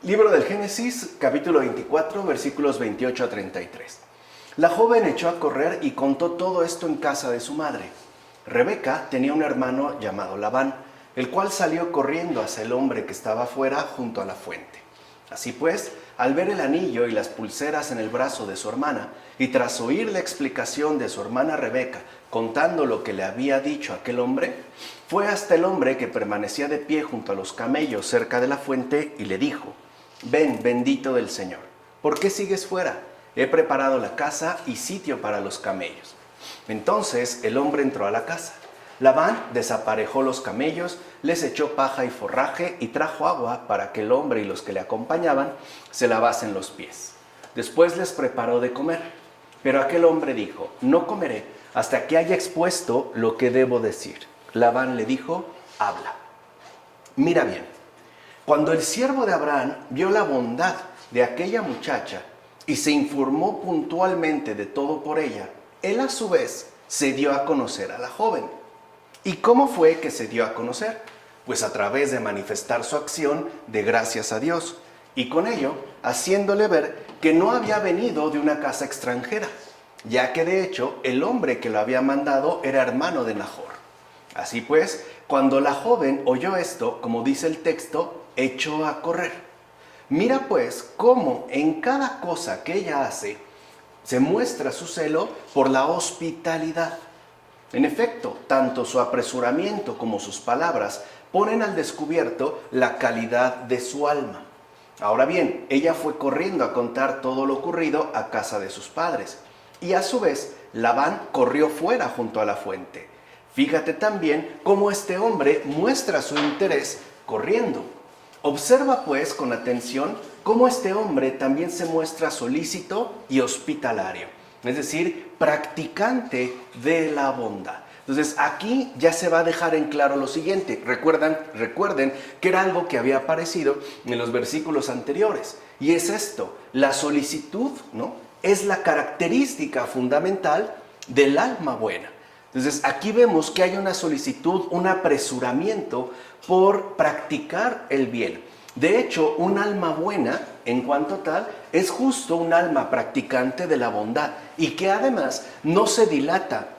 Libro del Génesis, capítulo 24, versículos 28 a 33. La joven echó a correr y contó todo esto en casa de su madre. Rebeca tenía un hermano llamado Labán, el cual salió corriendo hacia el hombre que estaba afuera junto a la fuente. Así pues, al ver el anillo y las pulseras en el brazo de su hermana, y tras oír la explicación de su hermana Rebeca, contando lo que le había dicho aquel hombre, fue hasta el hombre que permanecía de pie junto a los camellos cerca de la fuente y le dijo: «Ven, bendito del Señor, ¿por qué sigues fuera? He preparado la casa y sitio para los camellos». Entonces el hombre entró a la casa. Labán desaparejó los camellos, les echó paja y forraje y trajo agua para que el hombre y los que le acompañaban se lavasen los pies. Después les preparó de comer. Pero aquel hombre dijo: «No comeré hasta que haya expuesto lo que debo decir». Labán le dijo: «Habla». Mira bien, cuando el siervo de Abraham vio la bondad de aquella muchacha y se informó puntualmente de todo por ella, él a su vez se dio a conocer a la joven. ¿Y cómo fue que se dio a conocer? Pues a través de manifestar su acción de gracias a Dios, y con ello haciéndole ver que no había venido de una casa extranjera, ya que de hecho el hombre que lo había mandado era hermano de Nahor. Así pues, cuando la joven oyó esto, como dice el texto, echó a correr. Mira pues cómo en cada cosa que ella hace se muestra su celo por la hospitalidad. En efecto, tanto su apresuramiento como sus palabras ponen al descubierto la calidad de su alma. Ahora bien, ella fue corriendo a contar todo lo ocurrido a casa de sus padres, y a su vez Labán corrió fuera junto a la fuente. Fíjate también cómo este hombre muestra su interés corriendo. Observa pues con atención cómo este hombre también se muestra solícito y hospitalario, es decir, practicante de la bondad. Entonces aquí ya se va a dejar en claro lo siguiente. Recuerden que era algo que había aparecido en los versículos anteriores, y es esto: la solicitud, ¿no?, es la característica fundamental del alma buena. Entonces aquí vemos que hay una solicitud, un apresuramiento por practicar el bien. De hecho, un alma buena, en cuanto tal, es justo un alma practicante de la bondad, y que además no se dilata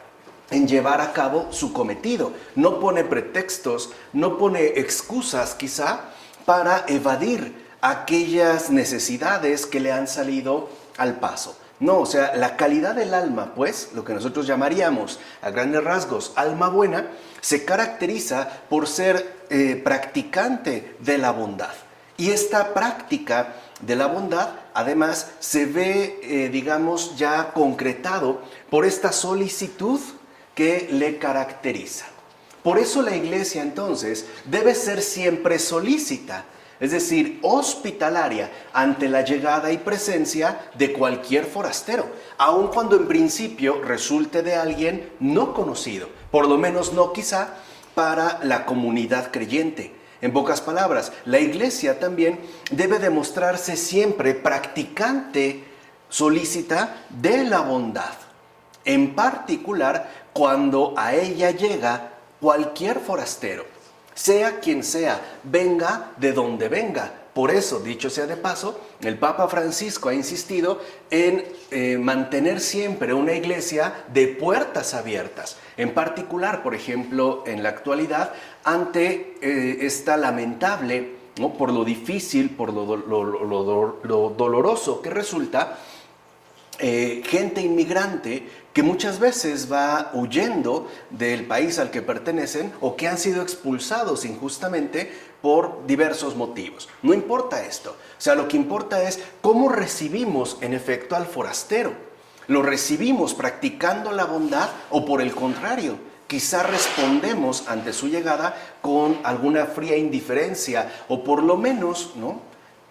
en llevar a cabo su cometido. No pone pretextos, no pone excusas quizá para evadir aquellas necesidades que le han salido al paso. No, o sea, la calidad del alma, pues, lo que nosotros llamaríamos a grandes rasgos alma buena, se caracteriza por ser practicante de la bondad. Y esta práctica de la bondad, además, se ve, digamos, ya concretado por esta solicitud que le caracteriza. Por eso la iglesia, entonces, debe ser siempre solícita, es decir, hospitalaria ante la llegada y presencia de cualquier forastero, aun cuando en principio resulte de alguien no conocido, por lo menos no quizá para la comunidad creyente. En pocas palabras, la iglesia también debe demostrarse siempre practicante, solícita de la bondad, en particular cuando a ella llega cualquier forastero, sea quien sea, venga de donde venga. Por eso, dicho sea de paso, el Papa Francisco ha insistido en mantener siempre una iglesia de puertas abiertas. En particular, por ejemplo, en la actualidad, ante esta lamentable, ¿no?, por lo difícil, por lo doloroso que resulta, gente inmigrante que muchas veces va huyendo del país al que pertenecen, o que han sido expulsados injustamente por diversos motivos. No importa esto, o sea, lo que importa es cómo recibimos en efecto al forastero. ¿Lo recibimos practicando la bondad, o por el contrario, quizá respondemos ante su llegada con alguna fría indiferencia, o por lo menos, ¿no?,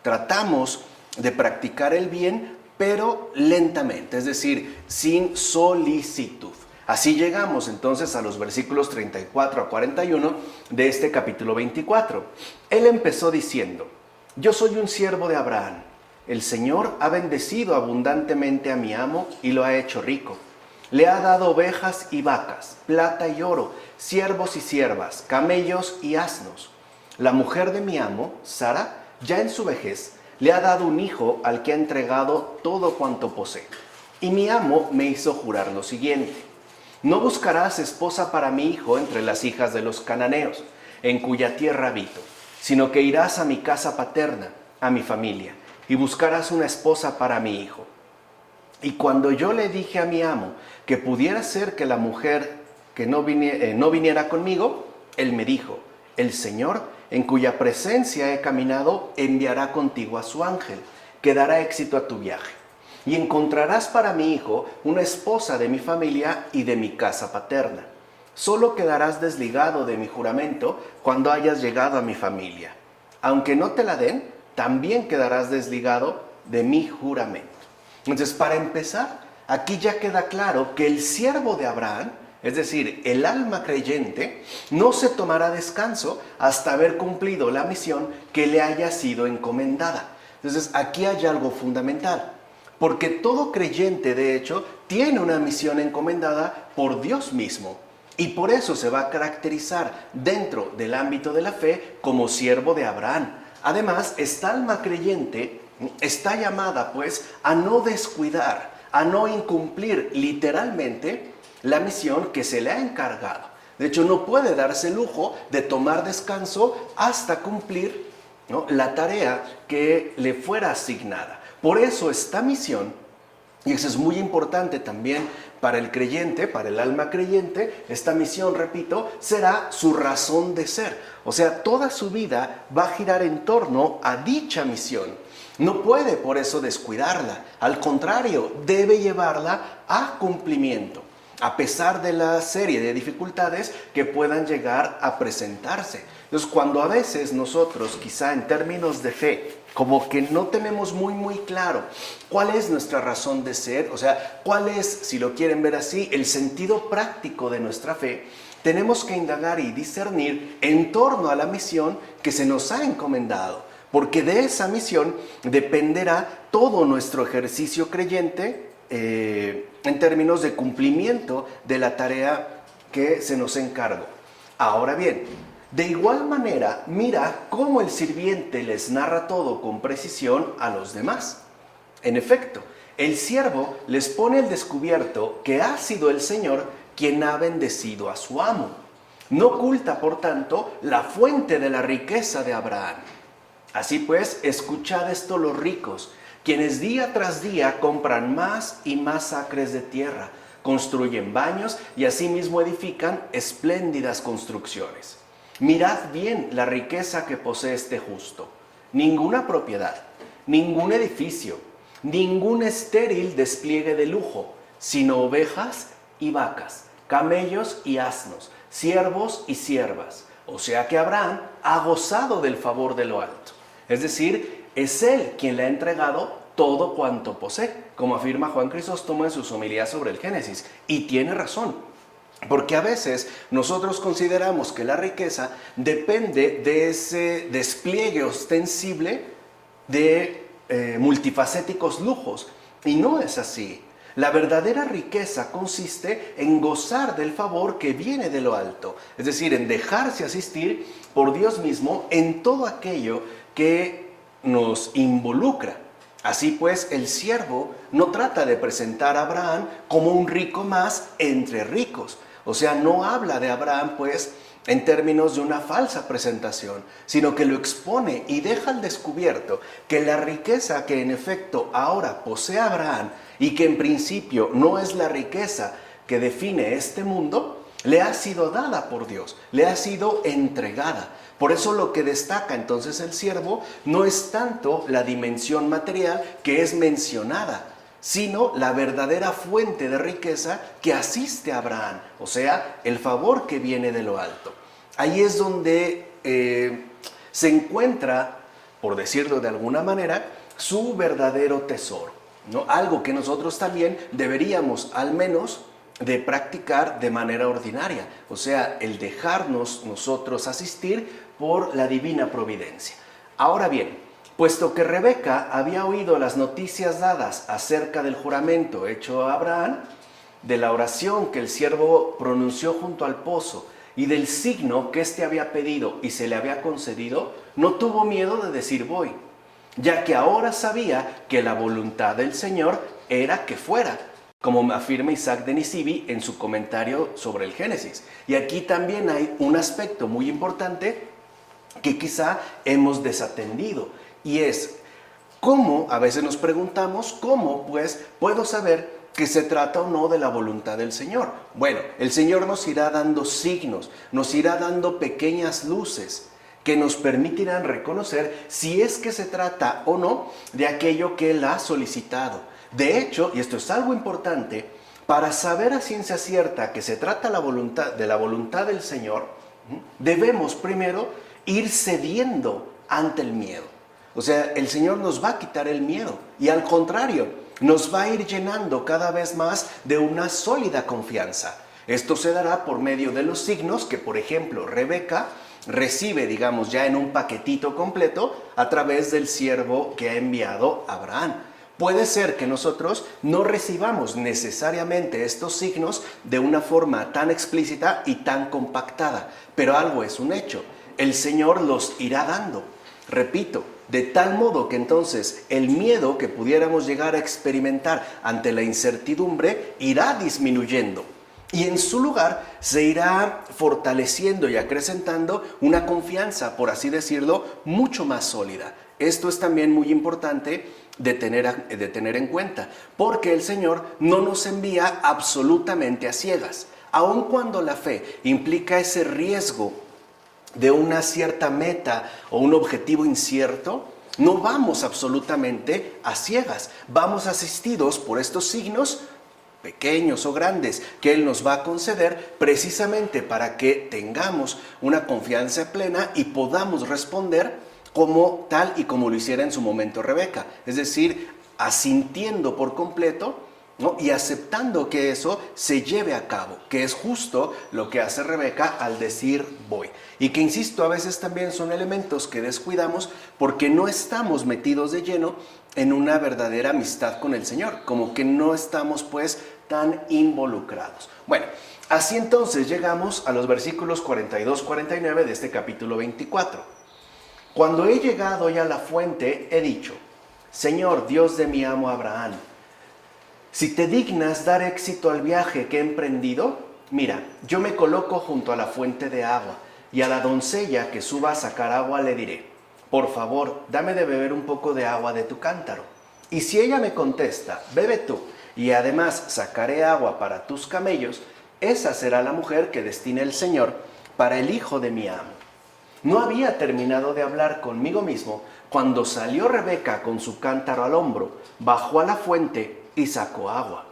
tratamos de practicar el bien pero lentamente, es decir, sin solicitud? Así llegamos entonces a los versículos 34 a 41 de este capítulo 24. Él empezó diciendo: «Yo soy un siervo de Abraham. El Señor ha bendecido abundantemente a mi amo y lo ha hecho rico. Le ha dado ovejas y vacas, plata y oro, siervos y siervas, camellos y asnos. La mujer de mi amo, Sara, ya en su vejez, le ha dado un hijo al que ha entregado todo cuanto posee. Y mi amo me hizo jurar lo siguiente: no buscarás esposa para mi hijo entre las hijas de los cananeos, en cuya tierra habito, sino que irás a mi casa paterna, a mi familia, y buscarás una esposa para mi hijo. Y cuando yo le dije a mi amo que pudiera ser que la mujer que no viniera conmigo, él me dijo: el Señor, en cuya presencia he caminado, enviará contigo a su ángel, que dará éxito a tu viaje. Y encontrarás para mi hijo una esposa de mi familia y de mi casa paterna. Solo quedarás desligado de mi juramento cuando hayas llegado a mi familia. Aunque no te la den, también quedarás desligado de mi juramento. Entonces, para empezar, aquí ya queda claro que el siervo de Abraham, es decir, el alma creyente, no se tomará descanso hasta haber cumplido la misión que le haya sido encomendada. Entonces, aquí hay algo fundamental, porque todo creyente, de hecho, tiene una misión encomendada por Dios mismo, y por eso se va a caracterizar dentro del ámbito de la fe como siervo de Abraham. Además, esta alma creyente está llamada, pues, a no descuidar, a no incumplir literalmente la misión que se le ha encargado. De hecho, no puede darse el lujo de tomar descanso hasta cumplir, ¿no?, la tarea que le fuera asignada. Por eso esta misión, y eso es muy importante también para el creyente, para el alma creyente, esta misión, repito, será su razón de ser. O sea, toda su vida va a girar en torno a dicha misión. No puede por eso descuidarla. Al contrario, debe llevarla a cumplimiento, a pesar de la serie de dificultades que puedan llegar a presentarse. Entonces, cuando a veces nosotros, quizá en términos de fe, como que no tenemos muy claro cuál es nuestra razón de ser, o sea, cuál es, si lo quieren ver así, el sentido práctico de nuestra fe, tenemos que indagar y discernir en torno a la misión que se nos ha encomendado, porque de esa misión dependerá todo nuestro ejercicio creyente en términos de cumplimiento de la tarea que se nos encargó. Ahora bien, de igual manera, mira cómo el sirviente les narra todo con precisión a los demás. En efecto, el siervo les pone al descubierto que ha sido el Señor quien ha bendecido a su amo. No oculta, por tanto, la fuente de la riqueza de Abraham. Así pues, escuchad esto los ricos, quienes día tras día compran más y más acres de tierra, construyen baños y asimismo edifican espléndidas construcciones. Mirad bien la riqueza que posee este justo. Ninguna propiedad, ningún edificio, ningún estéril despliegue de lujo, sino ovejas y vacas, camellos y asnos, siervos y siervas. O sea que Abraham ha gozado del favor de lo alto. Es decir, es él quien le ha entregado todo cuanto posee, como afirma Juan Crisóstomo en sus homilías sobre el Génesis. Y tiene razón. Porque a veces nosotros consideramos que la riqueza depende de ese despliegue ostensible de multifacéticos lujos. Y no es así. La verdadera riqueza consiste en gozar del favor que viene de lo alto. Es decir, en dejarse asistir por Dios mismo en todo aquello que nos involucra. Así pues, el siervo no trata de presentar a Abraham como un rico más entre ricos. O sea, no habla de Abraham, pues, en términos de una falsa presentación, sino que lo expone y deja al descubierto que la riqueza que en efecto ahora posee Abraham y que en principio no es la riqueza que define este mundo, le ha sido dada por Dios, le ha sido entregada. Por eso lo que destaca entonces el siervo no es tanto la dimensión material que es mencionada, sino la verdadera fuente de riqueza que asiste a Abraham, o sea, el favor que viene de lo alto. Ahí es donde se encuentra, por decirlo de alguna manera, su verdadero tesoro, ¿no? Algo que nosotros también deberíamos, al menos, de practicar de manera ordinaria, o sea, el dejarnos nosotros asistir por la divina providencia. Ahora bien, puesto que Rebeca había oído las noticias dadas acerca del juramento hecho a Abraham, de la oración que el siervo pronunció junto al pozo y del signo que éste había pedido y se le había concedido, no tuvo miedo de decir voy, ya que ahora sabía que la voluntad del Señor era que fuera, como afirma Isaac de Nisibi en su comentario sobre el Génesis. Y aquí también hay un aspecto muy importante que quizá hemos desatendido, y es cómo, a veces nos preguntamos, ¿cómo pues puedo saber que se trata o no de la voluntad del Señor? Bueno, el Señor nos irá dando signos, nos irá dando pequeñas luces que nos permitirán reconocer si es que se trata o no de aquello que Él ha solicitado. De hecho, y esto es algo importante, para saber a ciencia cierta que se trata de la voluntad del Señor, debemos primero ir cediendo ante el miedo. O sea, el Señor nos va a quitar el miedo y al contrario, nos va a ir llenando cada vez más de una sólida confianza. Esto se dará por medio de los signos que, por ejemplo, Rebeca recibe, digamos, ya en un paquetito completo a través del siervo que ha enviado Abraham. Puede ser que nosotros no recibamos necesariamente estos signos de una forma tan explícita y tan compactada, pero algo es un hecho. El Señor los irá dando, repito, de tal modo que entonces el miedo que pudiéramos llegar a experimentar ante la incertidumbre irá disminuyendo. Y en su lugar se irá fortaleciendo y acrecentando una confianza, por así decirlo, mucho más sólida. Esto es también muy importante de tener en cuenta, porque el Señor no nos envía absolutamente a ciegas, aun cuando la fe implica ese riesgo de una cierta meta o un objetivo incierto. No vamos absolutamente a ciegas, vamos asistidos por estos signos pequeños o grandes que Él nos va a conceder precisamente para que tengamos una confianza plena y podamos responder como tal y como lo hiciera en su momento Rebeca, es decir, asintiendo por completo, ¿no? Y aceptando que eso se lleve a cabo, que es justo lo que hace Rebeca al decir voy. Y que, insisto, a veces también son elementos que descuidamos porque no estamos metidos de lleno en una verdadera amistad con el Señor, como que no estamos pues tan involucrados. Bueno, así entonces llegamos a los versículos 42-49 de este capítulo 24. Cuando he llegado ya a la fuente, he dicho, Señor, Dios de mi amo Abraham, si te dignas dar éxito al viaje que he emprendido, mira, yo me coloco junto a la fuente de agua, y a la doncella que suba a sacar agua le diré, por favor, dame de beber un poco de agua de tu cántaro. Y si ella me contesta, bebe tú, y además sacaré agua para tus camellos, esa será la mujer que destine el Señor para el hijo de mi amo. No había terminado de hablar conmigo mismo cuando salió Rebeca con su cántaro al hombro, bajó a la fuente y sacó agua.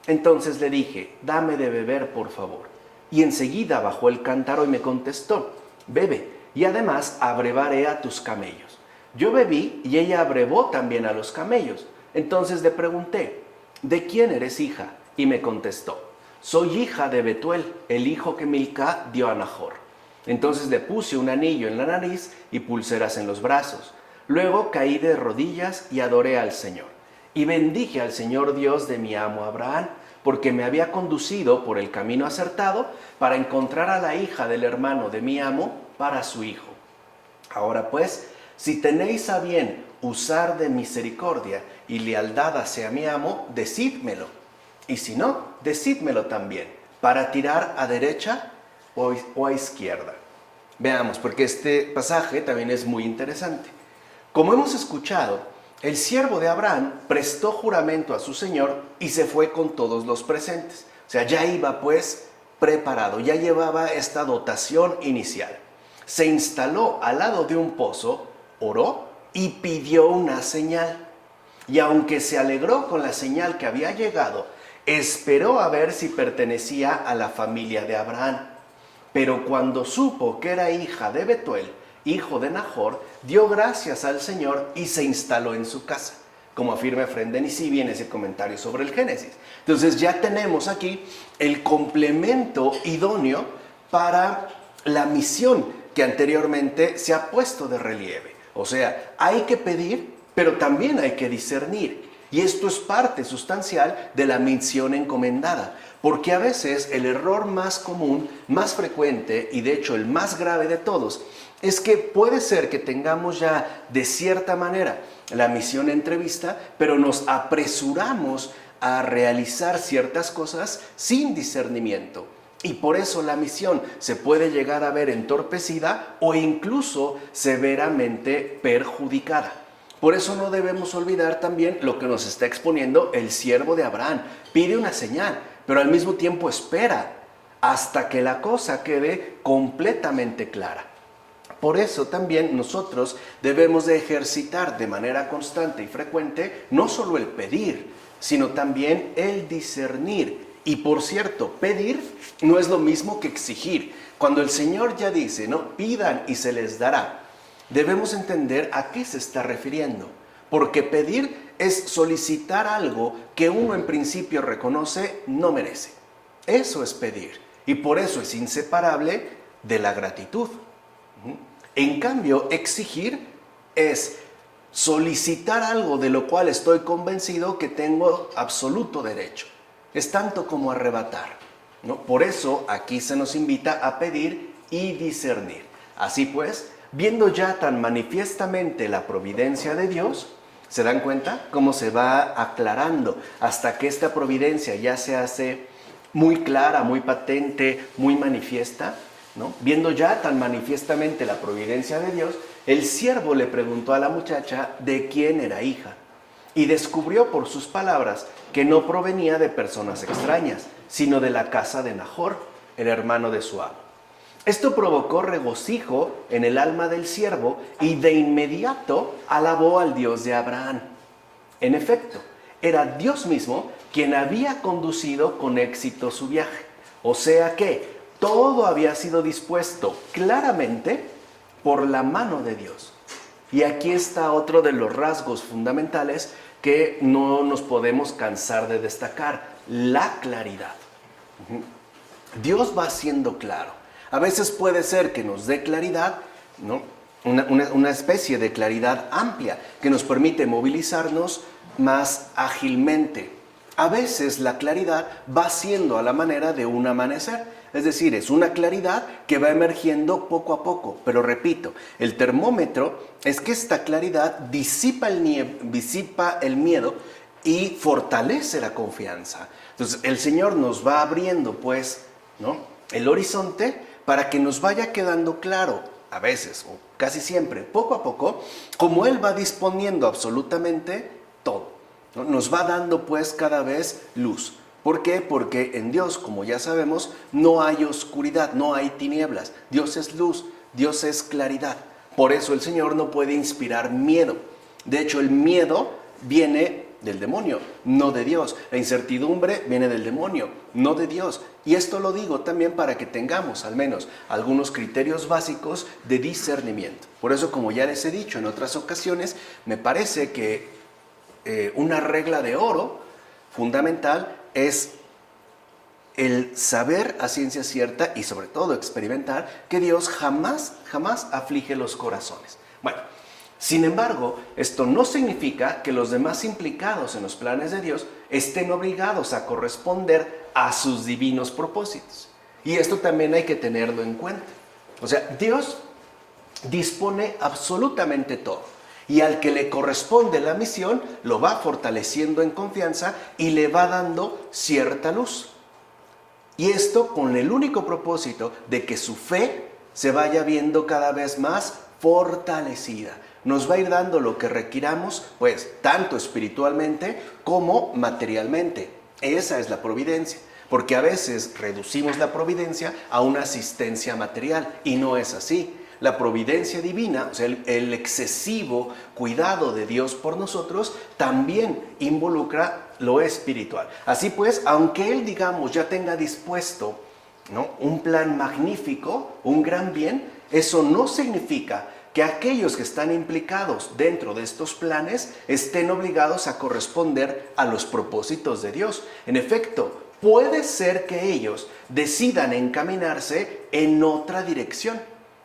Entonces le dije, dame de beber, por favor. Y enseguida bajó el cántaro y me contestó, bebe, y además abrevaré a tus camellos. Yo bebí y ella abrevó también a los camellos. Entonces le pregunté, ¿de quién eres hija? Y me contestó, soy hija de Betuel, el hijo que Milca dio a Nahor. Entonces le puse un anillo en la nariz y pulseras en los brazos. Luego caí de rodillas y adoré al Señor. Y bendije al Señor Dios de mi amo Abraham, porque me había conducido por el camino acertado para encontrar a la hija del hermano de mi amo para su hijo. Ahora pues, si tenéis a bien usar de misericordia y lealtad hacia mi amo, decídmelo. Y si no, decídmelo también, para tirar a derecha o a izquierda. Veamos, porque este pasaje también es muy interesante. Como hemos escuchado, el siervo de Abraham prestó juramento a su señor y se fue con todos los presentes. O sea, ya iba pues preparado, ya llevaba esta dotación inicial. Se instaló al lado de un pozo, oró y pidió una señal. Y aunque se alegró con la señal que había llegado, esperó a ver si pertenecía a la familia de Abraham. Pero cuando supo que era hija de Betuel, hijo de Nahor, dio gracias al Señor y se instaló en su casa, como afirma Efrén de Nisibi en ese comentario sobre el Génesis. Entonces ya tenemos aquí el complemento idóneo para la misión que anteriormente se ha puesto de relieve. O sea, hay que pedir, pero también hay que discernir. Y esto es parte sustancial de la misión encomendada, porque a veces el error más común, más frecuente y de hecho el más grave de todos, es que puede ser que tengamos ya de cierta manera la misión entrevista, pero nos apresuramos a realizar ciertas cosas sin discernimiento. Y por eso la misión se puede llegar a ver entorpecida o incluso severamente perjudicada. Por eso no debemos olvidar también lo que nos está exponiendo el siervo de Abraham. Pide una señal, pero al mismo tiempo espera hasta que la cosa quede completamente clara. Por eso también nosotros debemos de ejercitar de manera constante y frecuente no solo el pedir, sino también el discernir. Y por cierto, pedir no es lo mismo que exigir. Cuando el Señor ya dice, no, pidan y se les dará, debemos entender a qué se está refiriendo. Porque pedir es solicitar algo que uno en principio reconoce no merece. Eso es pedir. Y por eso es inseparable de la gratitud. En cambio, exigir es solicitar algo de lo cual estoy convencido que tengo absoluto derecho. Es tanto como arrebatar, ¿no? Por eso aquí se nos invita a pedir y discernir. Así pues, viendo ya tan manifiestamente la providencia de Dios, ¿se dan cuenta cómo se va aclarando hasta que esta providencia ya se hace muy clara, muy patente, muy manifiesta? ¿No? Viendo ya tan manifiestamente la providencia de Dios, el siervo le preguntó a la muchacha de quién era hija y descubrió por sus palabras que no provenía de personas extrañas, sino de la casa de Nahor, el hermano de su amo. Esto provocó regocijo en el alma del siervo y de inmediato alabó al Dios de Abraham. En efecto, era Dios mismo quien había conducido con éxito su viaje, o sea que todo había sido dispuesto claramente por la mano de Dios. Y aquí está otro de los rasgos fundamentales que no nos podemos cansar de destacar: la claridad. Dios va siendo claro. A veces puede ser que nos dé claridad, ¿no? Una especie de claridad amplia que nos permite movilizarnos más ágilmente. A veces la claridad va siendo a la manera de un amanecer. Es decir, es una claridad que va emergiendo poco a poco. Pero repito, el termómetro es que esta claridad disipa el miedo y fortalece la confianza. Entonces, el Señor nos va abriendo, pues, ¿no?, el horizonte para que nos vaya quedando claro, a veces o casi siempre, poco a poco, como Él va disponiendo absolutamente todo, ¿no? Nos va dando, pues, cada vez luz. ¿Por qué? Porque en Dios, como ya sabemos, no hay oscuridad, no hay tinieblas. Dios es luz, Dios es claridad. Por eso el Señor no puede inspirar miedo. De hecho, el miedo viene del demonio, no de Dios. La incertidumbre viene del demonio, no de Dios. Y esto lo digo también para que tengamos al menos algunos criterios básicos de discernimiento. Por eso, como ya les he dicho en otras ocasiones, me parece que una regla de oro fundamental es el saber a ciencia cierta y sobre todo experimentar que Dios jamás aflige los corazones. Bueno, sin embargo, esto no significa que los demás implicados en los planes de Dios estén obligados a corresponder a sus divinos propósitos. Y esto también hay que tenerlo en cuenta. O sea, Dios dispone absolutamente todo. Y al que le corresponde la misión, lo va fortaleciendo en confianza y le va dando cierta luz. Y esto con el único propósito de que su fe se vaya viendo cada vez más fortalecida. Nos va a ir dando lo que requiramos, pues, tanto espiritualmente como materialmente. Esa es la providencia. Porque a veces reducimos la providencia a una asistencia material y no es así. La providencia divina, o sea, el excesivo cuidado de Dios por nosotros, también involucra lo espiritual. Así pues, aunque Él, digamos, ya tenga dispuesto, ¿no?, un plan magnífico, un gran bien, eso no significa que aquellos que están implicados dentro de estos planes estén obligados a corresponder a los propósitos de Dios. En efecto, puede ser que ellos decidan encaminarse en otra dirección.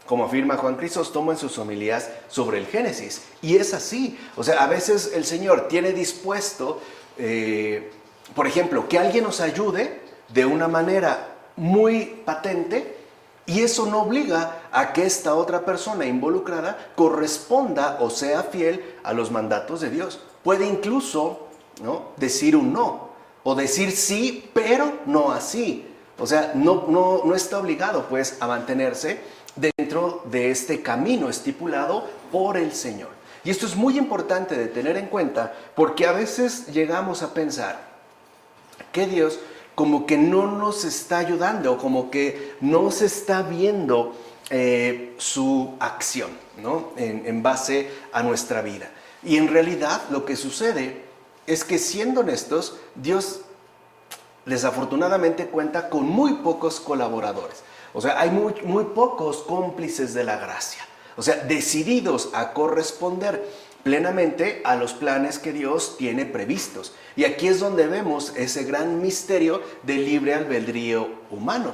como afirma Juan Crisóstomo en sus homilías sobre el Génesis. Y es así. O sea, a veces el Señor tiene dispuesto, por ejemplo, que alguien nos ayude de una manera muy patente, y eso no obliga a que esta otra persona involucrada corresponda o sea fiel a los mandatos de Dios. Puede incluso, ¿no?, decir un no, o decir sí, pero no así. O sea, no está obligado pues a mantenerse dentro de este camino estipulado por el Señor. Y esto es muy importante de tener en cuenta, porque a veces llegamos a pensar que Dios como que no nos está ayudando, o como que no se está viendo su acción, ¿no?, en base a nuestra vida. Y en realidad lo que sucede es que, siendo honestos, Dios desafortunadamente cuenta con muy pocos colaboradores. O sea, hay muy pocos cómplices de la gracia. O sea, decididos a corresponder plenamente a los planes que Dios tiene previstos. Y aquí es donde vemos ese gran misterio del libre albedrío humano.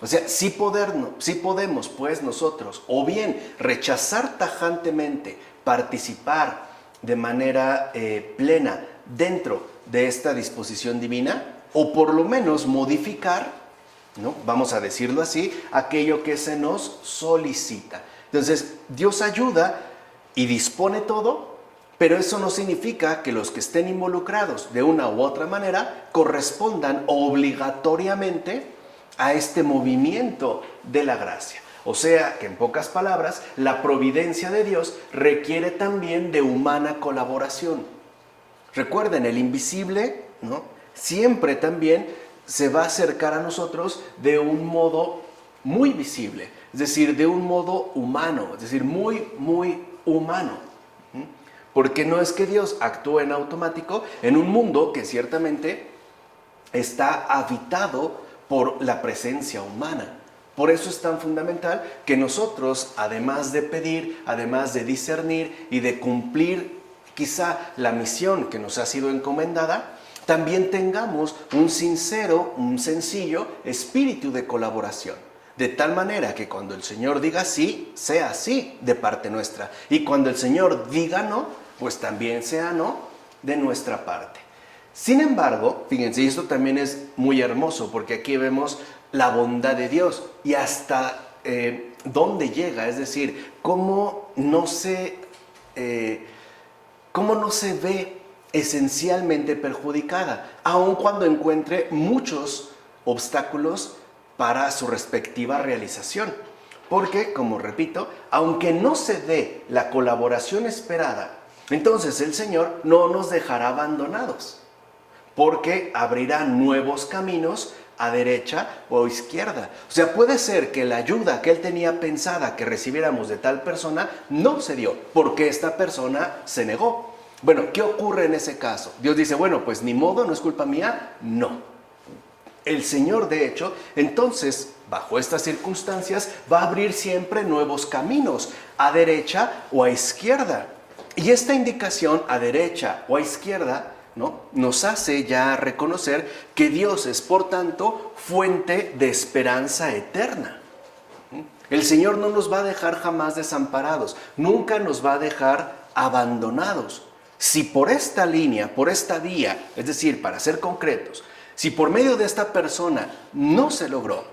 O sea, sí podemos pues nosotros o bien rechazar tajantemente participar de manera plena dentro de esta disposición divina, o por lo menos modificar, ¿no?, vamos a decirlo así, aquello que se nos solicita. Entonces, Dios ayuda y dispone todo, pero eso no significa que los que estén involucrados de una u otra manera correspondan obligatoriamente a este movimiento de la gracia. O sea, que en pocas palabras, la providencia de Dios requiere también de humana colaboración. Recuerden, el invisible, ¿no?, siempre también se va a acercar a nosotros de un modo muy visible, es decir, de un modo humano, es decir, muy, muy humano. Porque no es que Dios actúe en automático en un mundo que ciertamente está habitado por la presencia humana. Por eso es tan fundamental que nosotros, además de pedir, además de discernir y de cumplir quizá la misión que nos ha sido encomendada, también tengamos un sincero, un sencillo espíritu de colaboración. De tal manera que cuando el Señor diga sí, sea sí de parte nuestra. Y cuando el Señor diga no, pues también sea no de nuestra parte. Sin embargo, fíjense, y esto también es muy hermoso, porque aquí vemos la bondad de Dios y hasta dónde llega, es decir, cómo no se ve esencialmente perjudicada, aun cuando encuentre muchos obstáculos para su respectiva realización. Porque, como repito, aunque no se dé la colaboración esperada, entonces el Señor no nos dejará abandonados, porque abrirá nuevos caminos a derecha o izquierda. O sea, puede ser que la ayuda que Él tenía pensada que recibiéramos de tal persona no se dio, porque esta persona se negó. Bueno, ¿qué ocurre en ese caso? Dios dice, bueno, pues ni modo, no es culpa mía. No. El Señor, de hecho, entonces, bajo estas circunstancias, va a abrir siempre nuevos caminos, a derecha o a izquierda. Y esta indicación a derecha o a izquierda, ¿no?, nos hace ya reconocer que Dios es, por tanto, fuente de esperanza eterna. El Señor no nos va a dejar jamás desamparados, nunca nos va a dejar abandonados. Si por esta línea, por esta vía, es decir, para ser concretos, si por medio de esta persona no se logró,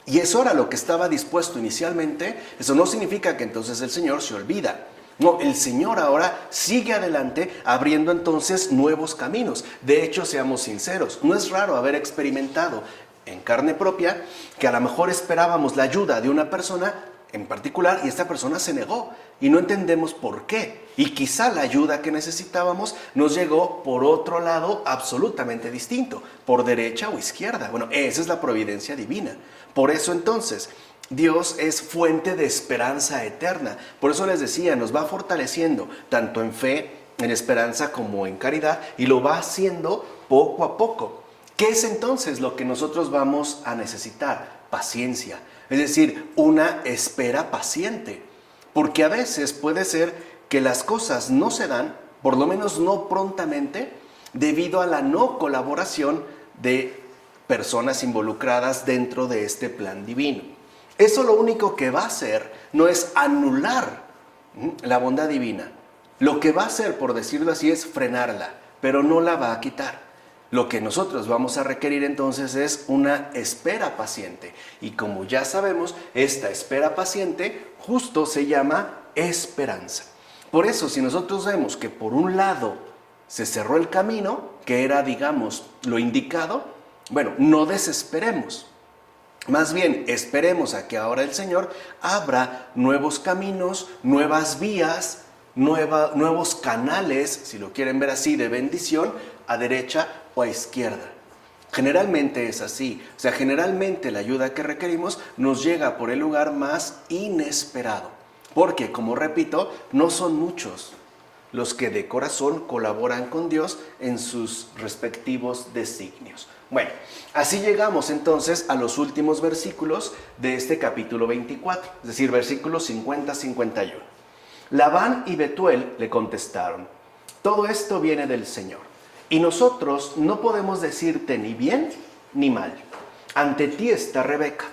y eso era lo que estaba dispuesto inicialmente, eso no significa que entonces el Señor se olvida. No, el Señor ahora sigue adelante abriendo entonces nuevos caminos. De hecho, seamos sinceros, no es raro haber experimentado en carne propia que a lo mejor esperábamos la ayuda de una persona en particular y esta persona se negó y no entendemos por qué. Y quizá la ayuda que necesitábamos nos llegó por otro lado absolutamente distinto, por derecha o izquierda. Bueno, esa es la providencia divina. Por eso entonces Dios es fuente de esperanza eterna. Por eso les decía, nos va fortaleciendo tanto en fe, en esperanza como en caridad, y lo va haciendo poco a poco. ¿Qué es entonces lo que nosotros vamos a necesitar? Paciencia, es decir, una espera paciente. Porque a veces puede ser que las cosas no se dan, por lo menos no prontamente, debido a la no colaboración de personas involucradas dentro de este plan divino. Eso lo único que va a hacer no es anular la bondad divina. Lo que va a hacer, por decirlo así, es frenarla, pero no la va a quitar. Lo que nosotros vamos a requerir entonces es una espera paciente. Y como ya sabemos, esta espera paciente justo se llama esperanza. Por eso, si nosotros vemos que por un lado se cerró el camino, que era, digamos, lo indicado, bueno, no desesperemos. Más bien, esperemos a que ahora el Señor abra nuevos caminos, nuevas vías, nuevos canales, si lo quieren ver así, de bendición, a derecha o a izquierda. Generalmente es así. O sea, generalmente la ayuda que requerimos nos llega por el lugar más inesperado. Porque, como repito, no son muchos los que de corazón colaboran con Dios en sus respectivos designios. Bueno, así llegamos entonces a los últimos versículos de este capítulo 24, es decir, versículos 50-51. Labán y Betuel le contestaron: todo esto viene del Señor, y nosotros no podemos decirte ni bien ni mal. Ante ti está Rebeca,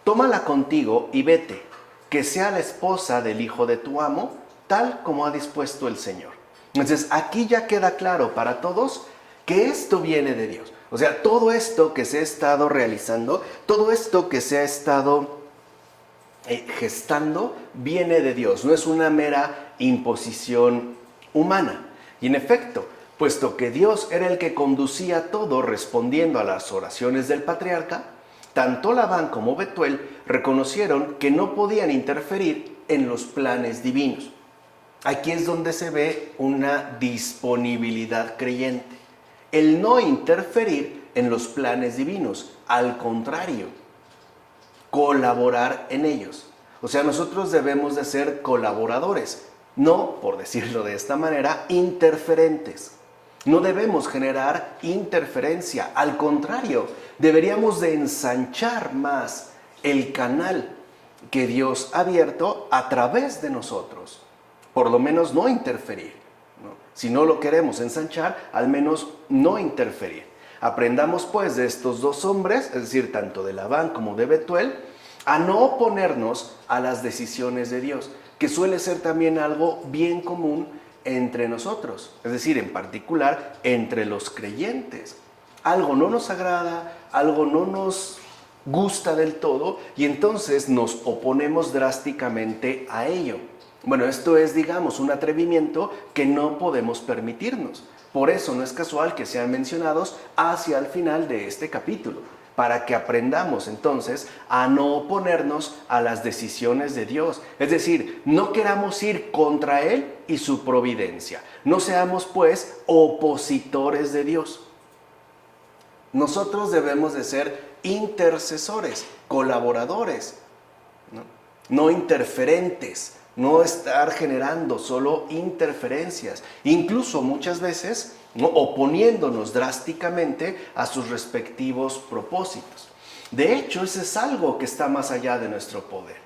tómala contigo y vete, que sea la esposa del hijo de tu amo, tal como ha dispuesto el Señor. Entonces, aquí ya queda claro para todos que esto viene de Dios. O sea, todo esto que se ha estado realizando, todo esto que se ha estado gestando, viene de Dios. No es una mera imposición humana. Y en efecto, puesto que Dios era el que conducía todo respondiendo a las oraciones del patriarca, tanto Labán como Betuel reconocieron que no podían interferir en los planes divinos. Aquí es donde se ve una disponibilidad creyente. El no interferir en los planes divinos, al contrario, colaborar en ellos. O sea, nosotros debemos de ser colaboradores, no, por decirlo de esta manera, interferentes. No debemos generar interferencia, al contrario, deberíamos de ensanchar más el canal que Dios ha abierto a través de nosotros. Por lo menos no interferir, ¿no? Si no lo queremos ensanchar, al menos no interferir. Aprendamos pues de estos dos hombres, es decir, tanto de Labán como de Betuel, a no oponernos a las decisiones de Dios, que suele ser también algo bien común entre nosotros, es decir, en particular entre los creyentes. Algo no nos agrada, algo no nos gusta del todo y entonces nos oponemos drásticamente a ello. Bueno, esto es, digamos, un atrevimiento que no podemos permitirnos. Por eso no es casual que sean mencionados hacia el final de este capítulo, para que aprendamos entonces a no oponernos a las decisiones de Dios. Es decir, no queramos ir contra Él y su providencia. No seamos pues opositores de Dios. Nosotros debemos de ser intercesores, colaboradores, no interferentes. No estar generando solo interferencias, incluso muchas veces oponiéndonos drásticamente a sus respectivos propósitos. De hecho, eso es algo que está más allá de nuestro poder.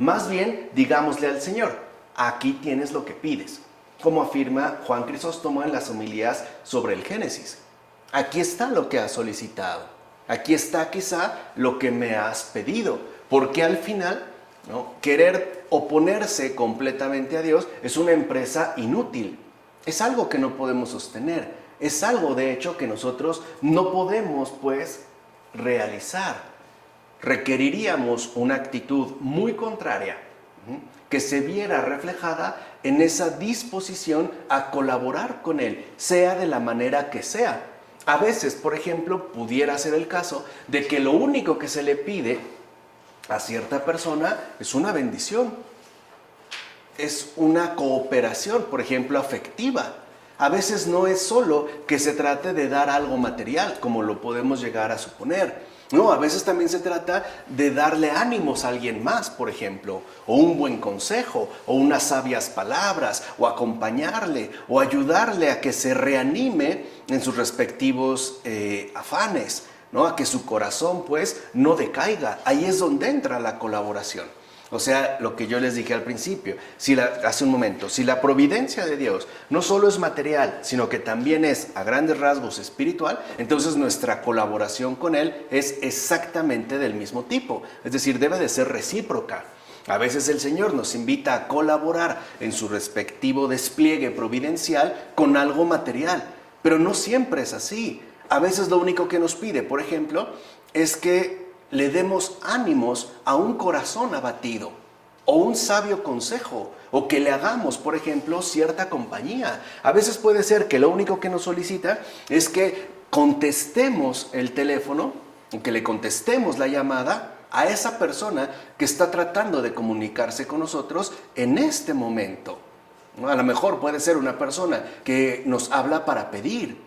Más bien, digámosle al Señor: aquí tienes lo que pides, como afirma Juan Crisóstomo en las homilías sobre el Génesis. Aquí está lo que has solicitado, aquí está quizá lo que me has pedido, porque al final, ¿no?, querer oponerse completamente a Dios es una empresa inútil. Es algo que no podemos sostener. Es algo, de hecho, que nosotros no podemos, pues, realizar. Requeriríamos una actitud muy contraria, que se viera reflejada en esa disposición a colaborar con Él, sea de la manera que sea. A veces, por ejemplo, pudiera ser el caso de que lo único que se le pide a cierta persona es una bendición, es una cooperación, por ejemplo, afectiva. A veces no es solo que se trate de dar algo material, como lo podemos llegar a suponer. No, a veces también se trata de darle ánimos a alguien más, por ejemplo, o un buen consejo, o unas sabias palabras, o acompañarle, o ayudarle a que se reanime en sus respectivos afanes, ¿no? A que su corazón pues no decaiga. Ahí es donde entra la colaboración. O sea, lo que yo les dije al principio, hace un momento, si la providencia de Dios no solo es material, sino que también es a grandes rasgos espiritual, entonces nuestra colaboración con Él es exactamente del mismo tipo. Es decir, debe de ser recíproca. A veces el Señor nos invita a colaborar en su respectivo despliegue providencial con algo material, pero no siempre es así. A veces lo único que nos pide, por ejemplo, es que le demos ánimos a un corazón abatido, o un sabio consejo, o que le hagamos, por ejemplo, cierta compañía. A veces puede ser que lo único que nos solicita es que contestemos el teléfono, o que le contestemos la llamada a esa persona que está tratando de comunicarse con nosotros en este momento. A lo mejor puede ser una persona que nos habla para pedir,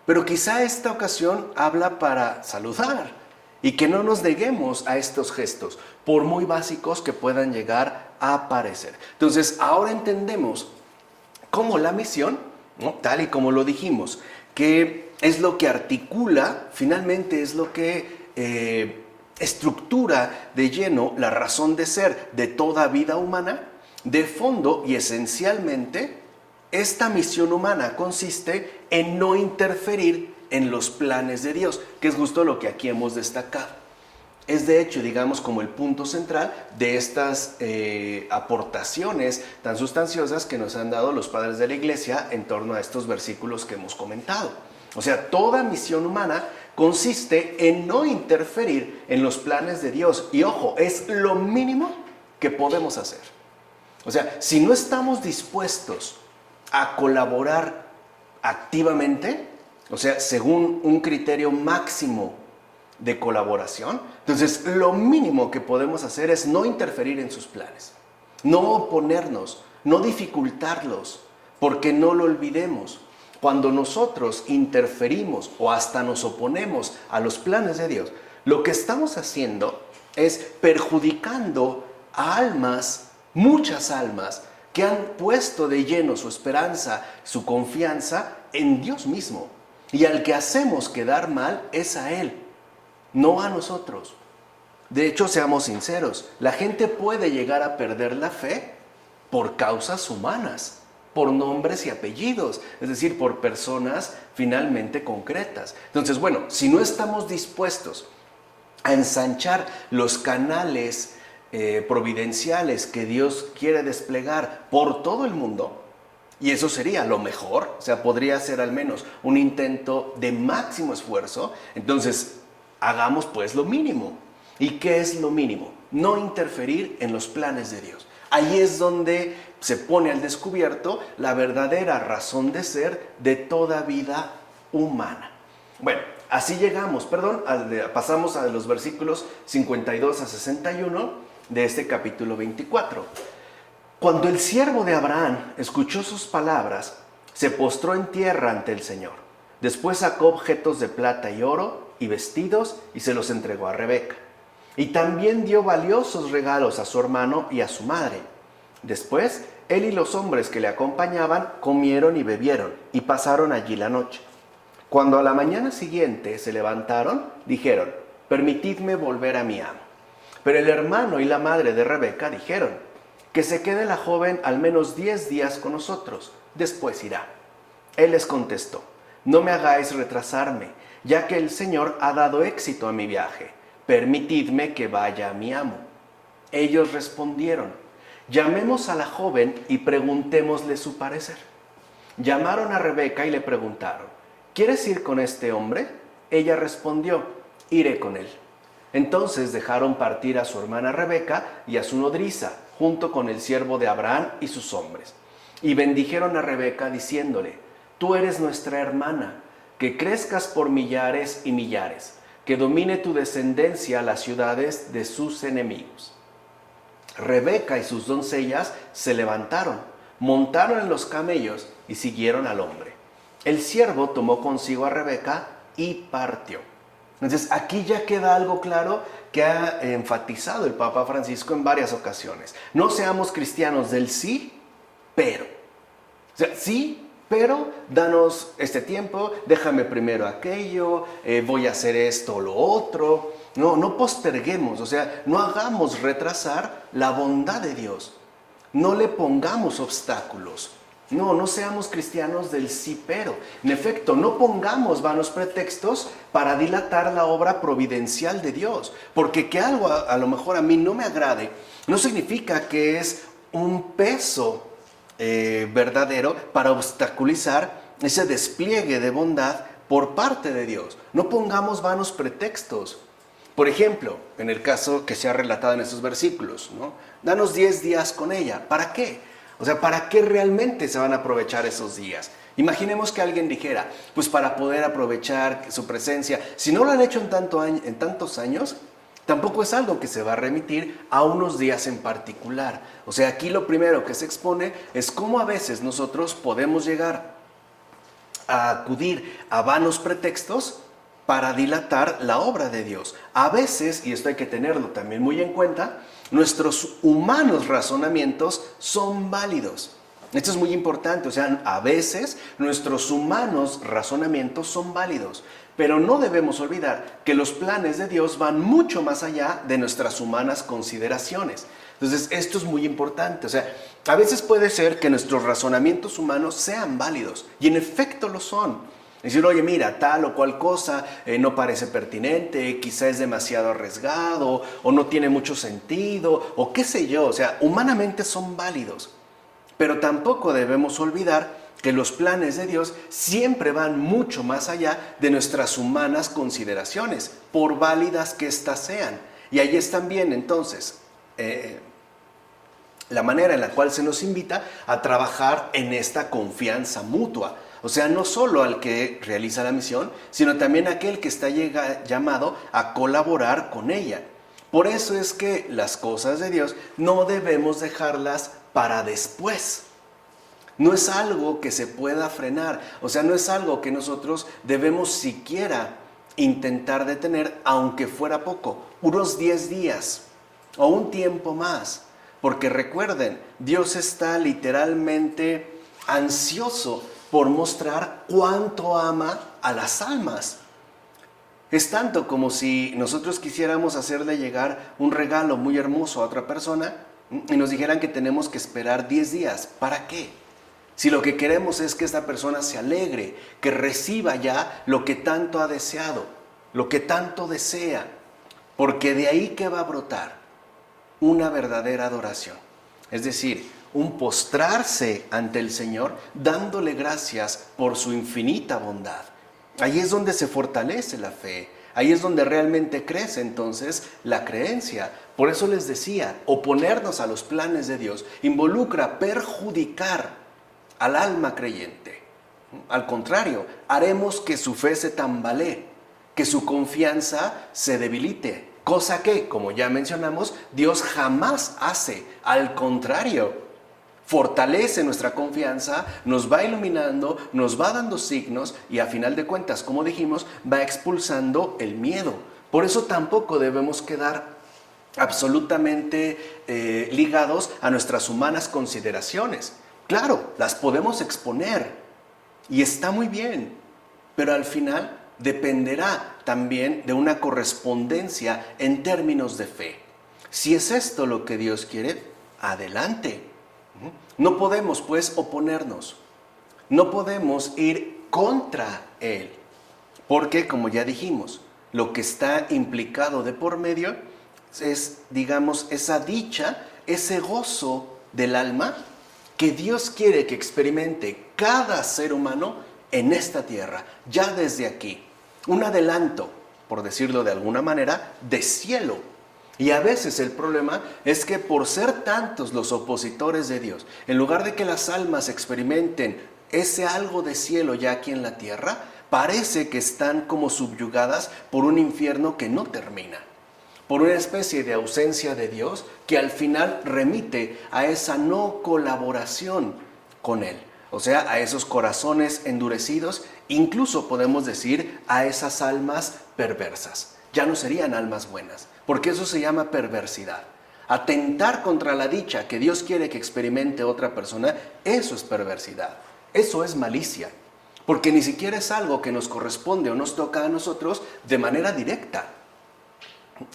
pero quizá esta ocasión habla para saludar. Y que no nos neguemos a estos gestos, por muy básicos que puedan llegar a parecer. Entonces, ahora entendemos cómo la misión, ¿no?, tal y como lo dijimos, que es lo que articula, finalmente es lo que estructura de lleno la razón de ser de toda vida humana. De fondo y esencialmente, esta misión humana consiste en no interferir en los planes de Dios, que es justo lo que aquí hemos destacado. Es de hecho, digamos, como el punto central de estas aportaciones tan sustanciosas que nos han dado los padres de la Iglesia en torno a estos versículos que hemos comentado. O sea, toda misión humana consiste en no interferir en los planes de Dios. Y ojo, es lo mínimo que podemos hacer. O sea, si no estamos dispuestos a colaborar activamente, o sea, según un criterio máximo de colaboración, entonces lo mínimo que podemos hacer es no interferir en sus planes, no oponernos, no dificultarlos, porque no lo olvidemos. Cuando nosotros interferimos o hasta nos oponemos a los planes de Dios, lo que estamos haciendo es perjudicando a almas, muchas almas, que han puesto de lleno su esperanza, su confianza en Dios mismo. Y al que hacemos quedar mal es a Él, no a nosotros. De hecho, seamos sinceros, la gente puede llegar a perder la fe por causas humanas, por nombres y apellidos, es decir, por personas finalmente concretas. Entonces, bueno, si no estamos dispuestos a ensanchar los canales providenciales que Dios quiere desplegar por todo el mundo, y eso sería lo mejor, o sea, podría ser al menos un intento de máximo esfuerzo, entonces hagamos pues lo mínimo. ¿Y qué es lo mínimo? No interferir en los planes de Dios. Ahí es donde se pone al descubierto la verdadera razón de ser de toda vida humana. Bueno, así llegamos, pasamos a los versículos 52 a 61 de este capítulo 24. Cuando el siervo de Abraham escuchó sus palabras, se postró en tierra ante el Señor. Después sacó objetos de plata y oro y vestidos y se los entregó a Rebeca. Y también dio valiosos regalos a su hermano y a su madre. Después, él y los hombres que le acompañaban comieron y bebieron y pasaron allí la noche. Cuando a la mañana siguiente se levantaron, dijeron: «Permitidme volver a mi amo». Pero el hermano y la madre de Rebeca dijeron: «Que se quede la joven al menos 10 días con nosotros, después irá». Él les contestó: «No me hagáis retrasarme, ya que el Señor ha dado éxito a mi viaje. Permitidme que vaya a mi amo». Ellos respondieron: «Llamemos a la joven y preguntémosle su parecer». Llamaron a Rebeca y le preguntaron: «¿Quieres ir con este hombre?». Ella respondió: «Iré con él». Entonces dejaron partir a su hermana Rebeca y a su nodriza, junto con el siervo de Abraham y sus hombres. Y bendijeron a Rebeca diciéndole: «Tú eres nuestra hermana, que crezcas por millares y millares, que domine tu descendencia las ciudades de sus enemigos». Rebeca y sus doncellas se levantaron, montaron en los camellos y siguieron al hombre. El siervo tomó consigo a Rebeca y partió. Entonces aquí ya queda algo claro que ha enfatizado el Papa Francisco en varias ocasiones. No seamos cristianos del sí, pero. O sea, sí, Pero danos este tiempo, déjame primero aquello, voy a hacer esto o lo otro. No posterguemos, o sea, no hagamos retrasar la bondad de Dios. No le pongamos obstáculos. No seamos cristianos del sí, pero. En efecto, no pongamos vanos pretextos para dilatar la obra providencial de Dios. Porque que algo a lo mejor a mí no me agrade, no significa que es un peso verdadero para obstaculizar ese despliegue de bondad por parte de Dios. No pongamos vanos pretextos. Por ejemplo, en el caso que se ha relatado en estos versículos, ¿no? Danos 10 días con ella. ¿Para qué? O sea, ¿para qué realmente se van a aprovechar esos días? Imaginemos que alguien dijera, pues para poder aprovechar su presencia. Si no lo han hecho en tantos años, tampoco es algo que se va a remitir a unos días en particular. O sea, aquí lo primero que se expone es cómo a veces nosotros podemos llegar a acudir a vanos pretextos para dilatar la obra de Dios. A veces, y esto hay que tenerlo también muy en cuenta, nuestros humanos razonamientos son válidos. Esto es muy importante, o sea, a veces nuestros humanos razonamientos son válidos, pero no debemos olvidar que los planes de Dios van mucho más allá de nuestras humanas consideraciones. Entonces, esto es muy importante, o sea, a veces puede ser que nuestros razonamientos humanos sean válidos, y en efecto lo son. Decir, oye, mira, tal o cual cosa no parece pertinente, quizá es demasiado arriesgado, o no tiene mucho sentido, o qué sé yo, o sea, humanamente son válidos. Pero tampoco debemos olvidar que los planes de Dios siempre van mucho más allá de nuestras humanas consideraciones, por válidas que éstas sean. Y ahí es también, entonces, la manera en la cual se nos invita a trabajar en esta confianza mutua. O sea, no solo al que realiza la misión, sino también a aquel que está llamado a colaborar con ella. Por eso es que las cosas de Dios no debemos dejarlas para después. No es algo que se pueda frenar, o sea, no es algo que nosotros debemos siquiera intentar detener, aunque fuera poco, unos 10 días o un tiempo más. Porque recuerden, Dios está literalmente ansioso por mostrar cuánto ama a las almas. Es tanto como si nosotros quisiéramos hacerle llegar un regalo muy hermoso a otra persona y nos dijeran que tenemos que esperar 10 días. ¿Para qué? Si lo que queremos es que esta persona se alegre, que reciba ya lo que tanto ha deseado, lo que tanto desea, porque de ahí que va a brotar una verdadera adoración. Es decir, un postrarse ante el Señor dándole gracias por su infinita bondad. Ahí es donde se fortalece la fe, ahí es donde realmente crece entonces la creencia. Por eso les decía, oponernos a los planes de Dios involucra perjudicar al alma creyente. Al contrario, haremos que su fe se tambalee, que su confianza se debilite, cosa que, como ya mencionamos, Dios jamás hace. Al contrario, fortalece nuestra confianza, nos va iluminando, nos va dando signos y a final de cuentas, como dijimos, va expulsando el miedo. Por eso tampoco debemos quedar absolutamente ligados a nuestras humanas consideraciones. Claro, las podemos exponer y está muy bien, pero al final dependerá también de una correspondencia en términos de fe. Si es esto lo que Dios quiere, adelante. No podemos, pues, oponernos. No podemos ir contra Él. Porque, como ya dijimos, lo que está implicado de por medio es, digamos, esa dicha, ese gozo del alma que Dios quiere que experimente cada ser humano en esta tierra, ya desde aquí. Un adelanto, por decirlo de alguna manera, de cielo. Y a veces el problema es que por ser tantos los opositores de Dios, en lugar de que las almas experimenten ese algo de cielo ya aquí en la tierra, parece que están como subyugadas por un infierno que no termina, por una especie de ausencia de Dios que al final remite a esa no colaboración con Él. O sea, a esos corazones endurecidos, incluso podemos decir a esas almas perversas. Ya no serían almas buenas, porque eso se llama perversidad. Atentar contra la dicha que Dios quiere que experimente otra persona, eso es perversidad. Eso es malicia, porque ni siquiera es algo que nos corresponde o nos toca a nosotros de manera directa.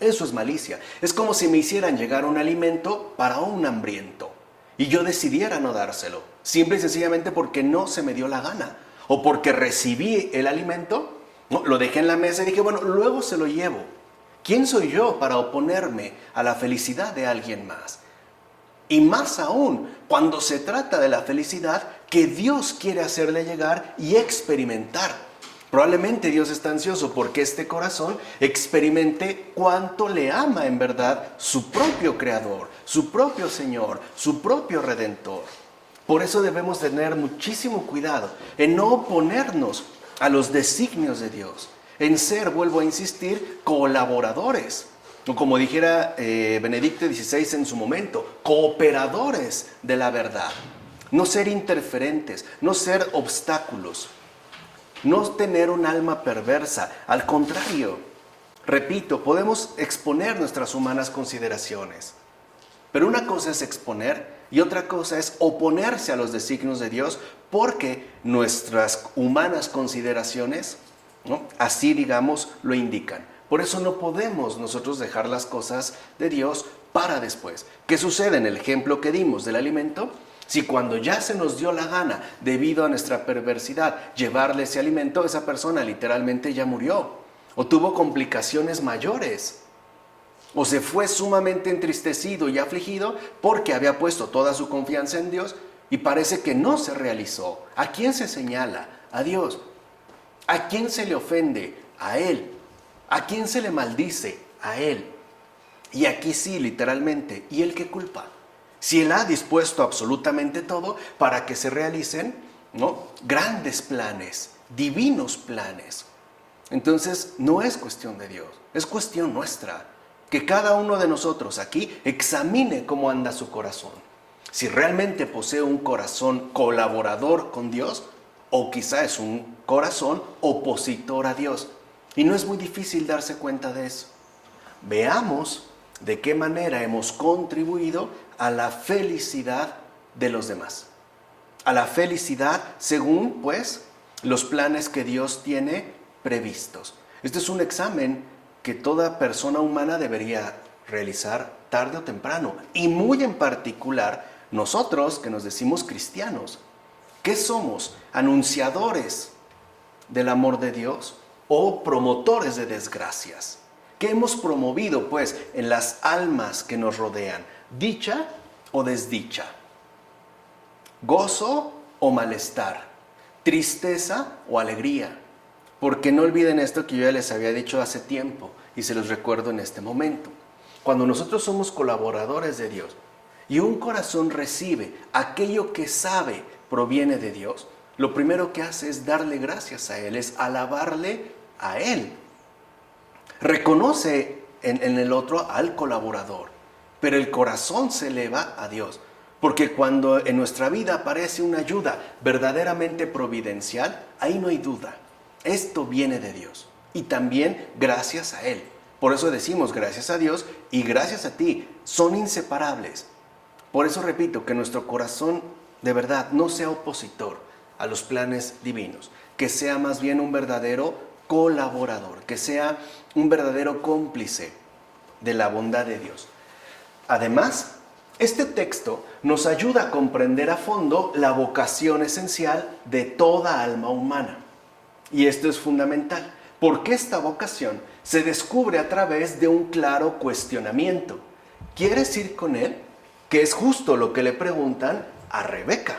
Eso es malicia. Es como si me hicieran llegar un alimento para un hambriento y yo decidiera no dárselo, simple y sencillamente porque no se me dio la gana o porque recibí el alimento, no, lo dejé en la mesa y dije, bueno, luego se lo llevo. ¿Quién soy yo para oponerme a la felicidad de alguien más? Y más aún, cuando se trata de la felicidad que Dios quiere hacerle llegar y experimentar. Probablemente Dios está ansioso porque este corazón experimente cuánto le ama en verdad su propio Creador, su propio Señor, su propio Redentor. Por eso debemos tener muchísimo cuidado en no oponernos a los designios de Dios, en ser, vuelvo a insistir, colaboradores. O como dijera Benedicto XVI en su momento, cooperadores de la verdad. No ser interferentes, no ser obstáculos. No tener un alma perversa, al contrario. Repito, podemos exponer nuestras humanas consideraciones, pero una cosa es exponer y otra cosa es oponerse a los designios de Dios porque nuestras humanas consideraciones, ¿no?, así digamos, lo indican. Por eso no podemos nosotros dejar las cosas de Dios para después. ¿Qué sucede en el ejemplo que dimos del alimento? Si cuando ya se nos dio la gana, debido a nuestra perversidad, llevarle ese alimento, esa persona literalmente ya murió, o tuvo complicaciones mayores, o se fue sumamente entristecido y afligido porque había puesto toda su confianza en Dios y parece que no se realizó. ¿A quién se señala? A Dios. ¿A quién se le ofende? A Él. ¿A quién se le maldice? A Él. Y aquí sí, literalmente, ¿y Él qué culpa? Si Él ha dispuesto absolutamente todo para que se realicen, ¿no?, grandes planes, divinos planes. Entonces, no es cuestión de Dios, es cuestión nuestra. Que cada uno de nosotros aquí examine cómo anda su corazón. Si realmente posee un corazón colaborador con Dios, o quizá es un corazón opositor a Dios. Y no es muy difícil darse cuenta de eso. Veamos de qué manera hemos contribuido a la felicidad de los demás. A la felicidad según, pues, los planes que Dios tiene previstos. Este es un examen que toda persona humana debería realizar tarde o temprano. Y muy en particular, nosotros que nos decimos cristianos. ¿Qué somos? ¿Anunciadores del amor de Dios o promotores de desgracias? ¿Qué hemos promovido, pues, en las almas que nos rodean? ¿Dicha o desdicha? ¿Gozo o malestar? ¿Tristeza o alegría? Porque no olviden esto que yo ya les había dicho hace tiempo y se los recuerdo en este momento. Cuando nosotros somos colaboradores de Dios y un corazón recibe aquello que sabe proviene de Dios, lo primero que hace es darle gracias a Él, es alabarle a Él. Reconoce en el otro al colaborador, pero el corazón se eleva a Dios. Porque cuando en nuestra vida aparece una ayuda verdaderamente providencial, ahí no hay duda. Esto viene de Dios y también gracias a Él. Por eso decimos gracias a Dios y gracias a ti. Son inseparables. Por eso repito, que nuestro corazón de verdad no sea opositor a los planes divinos. Que sea más bien un verdadero colaborador. Que sea un verdadero cómplice de la bondad de Dios. Además, este texto nos ayuda a comprender a fondo la vocación esencial de toda alma humana. Y esto es fundamental, porque esta vocación se descubre a través de un claro cuestionamiento. ¿Quieres ir con Él? Que es justo lo que le preguntan a Rebeca.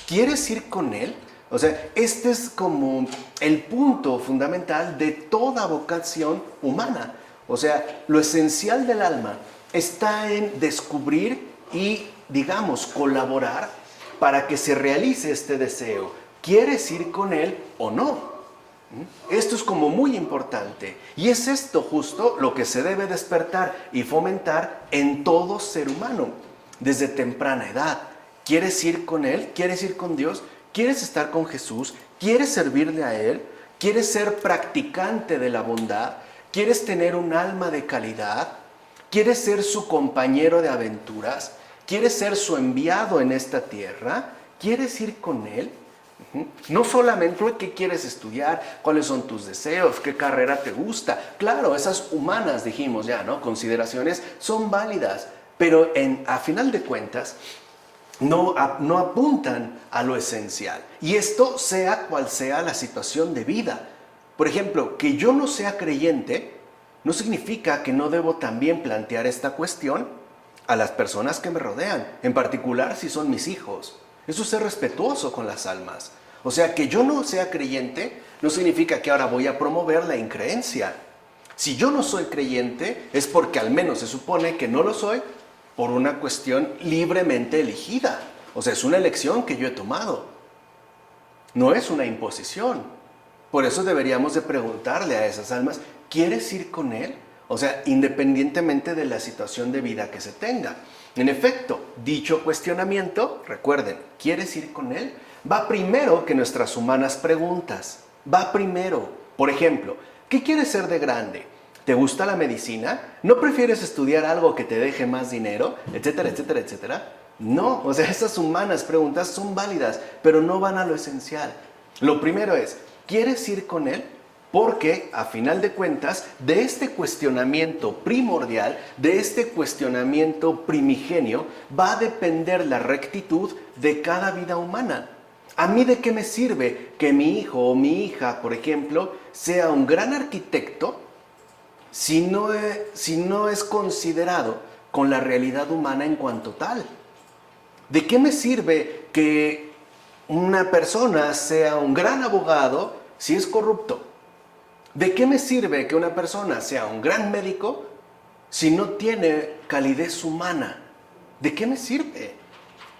¿Quieres ir con Él? O sea, este es como el punto fundamental de toda vocación humana. O sea, lo esencial del alma está en descubrir y, digamos, colaborar para que se realice este deseo. ¿Quieres ir con Él o no? Esto es como muy importante. Y es esto justo lo que se debe despertar y fomentar en todo ser humano desde temprana edad. ¿Quieres ir con Él? ¿Quieres ir con Dios? ¿Quieres estar con Jesús? ¿Quieres servirle a Él? ¿Quieres ser practicante de la bondad? ¿Quieres tener un alma de calidad? ¿Quieres ser su compañero de aventuras? ¿Quieres ser su enviado en esta tierra? ¿Quieres ir con Él? No solamente qué quieres estudiar, cuáles son tus deseos, qué carrera te gusta. Claro, esas humanas, dijimos ya, ¿no? Consideraciones son válidas, pero a final de cuentas no apuntan a lo esencial. Y esto sea cual sea la situación de vida. Por ejemplo, que yo no sea creyente no significa que no debo también plantear esta cuestión a las personas que me rodean, en particular si son mis hijos. Eso es ser respetuoso con las almas. O sea, que yo no sea creyente no significa que ahora voy a promover la increencia. Si yo no soy creyente es porque al menos se supone que no lo soy por una cuestión libremente elegida. O sea, es una elección que yo he tomado. No es una imposición. Por eso deberíamos de preguntarle a esas almas, ¿quieres ir con él? O sea, independientemente de la situación de vida que se tenga. En efecto, dicho cuestionamiento, recuerden, ¿quieres ir con él? Va primero que nuestras humanas preguntas. Va primero. Por ejemplo, ¿qué quieres ser de grande? ¿Te gusta la medicina? ¿No prefieres estudiar algo que te deje más dinero? Etcétera, etcétera, etcétera. No, o sea, esas humanas preguntas son válidas, pero no van a lo esencial. Lo primero es, ¿quieres ir con él? Porque, a final de cuentas, de este cuestionamiento primordial, de este cuestionamiento primigenio, va a depender la rectitud de cada vida humana. ¿A mí de qué me sirve que mi hijo o mi hija, por ejemplo, sea un gran arquitecto si no es considerado con la realidad humana en cuanto tal? ¿De qué me sirve que una persona sea un gran abogado si es corrupto? ¿De qué me sirve que una persona sea un gran médico si no tiene calidez humana? ¿De qué me sirve?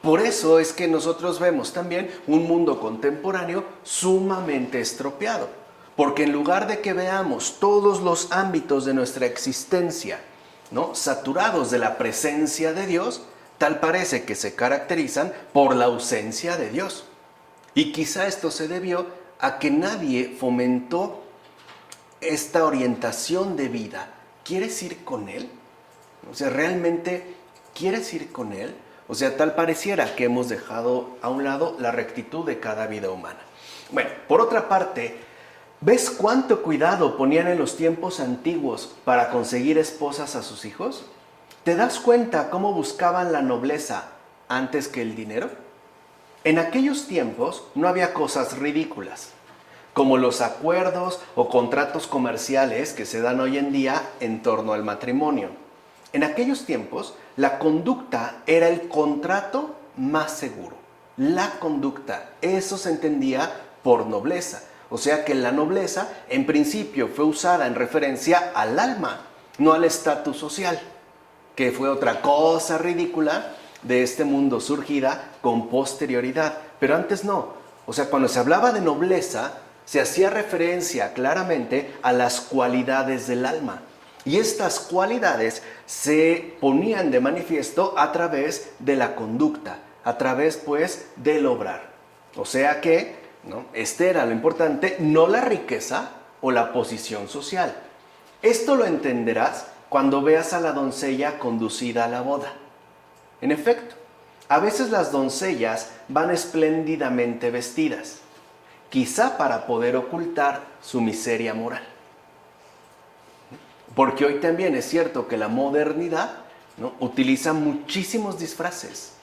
Por eso es que nosotros vemos también un mundo contemporáneo sumamente estropeado. Porque en lugar de que veamos todos los ámbitos de nuestra existencia, ¿no?, saturados de la presencia de Dios, tal parece que se caracterizan por la ausencia de Dios. Y quizá esto se debió a que nadie fomentó esta orientación de vida. ¿Quieres ir con él? O sea, ¿realmente quieres ir con él? O sea, tal pareciera que hemos dejado a un lado la rectitud de cada vida humana. Bueno, por otra parte, ¿ves cuánto cuidado ponían en los tiempos antiguos para conseguir esposas a sus hijos? ¿Te das cuenta cómo buscaban la nobleza antes que el dinero? En aquellos tiempos no había cosas ridículas, como los acuerdos o contratos comerciales que se dan hoy en día en torno al matrimonio. En aquellos tiempos, la conducta era el contrato más seguro. La conducta, eso se entendía por nobleza. O sea que la nobleza, en principio, fue usada en referencia al alma, no al estatus social, que fue otra cosa ridícula de este mundo surgida con posterioridad. Pero antes no. O sea, cuando se hablaba de nobleza, se hacía referencia claramente a las cualidades del alma. Y estas cualidades se ponían de manifiesto a través de la conducta, a través pues del obrar. O sea que, ¿no?, este era lo importante, no la riqueza o la posición social. Esto lo entenderás cuando veas a la doncella conducida a la boda. En efecto, a veces las doncellas van espléndidamente vestidas, quizá para poder ocultar su miseria moral. Porque hoy también es cierto que la modernidad, ¿no?, utiliza muchísimos disfraces.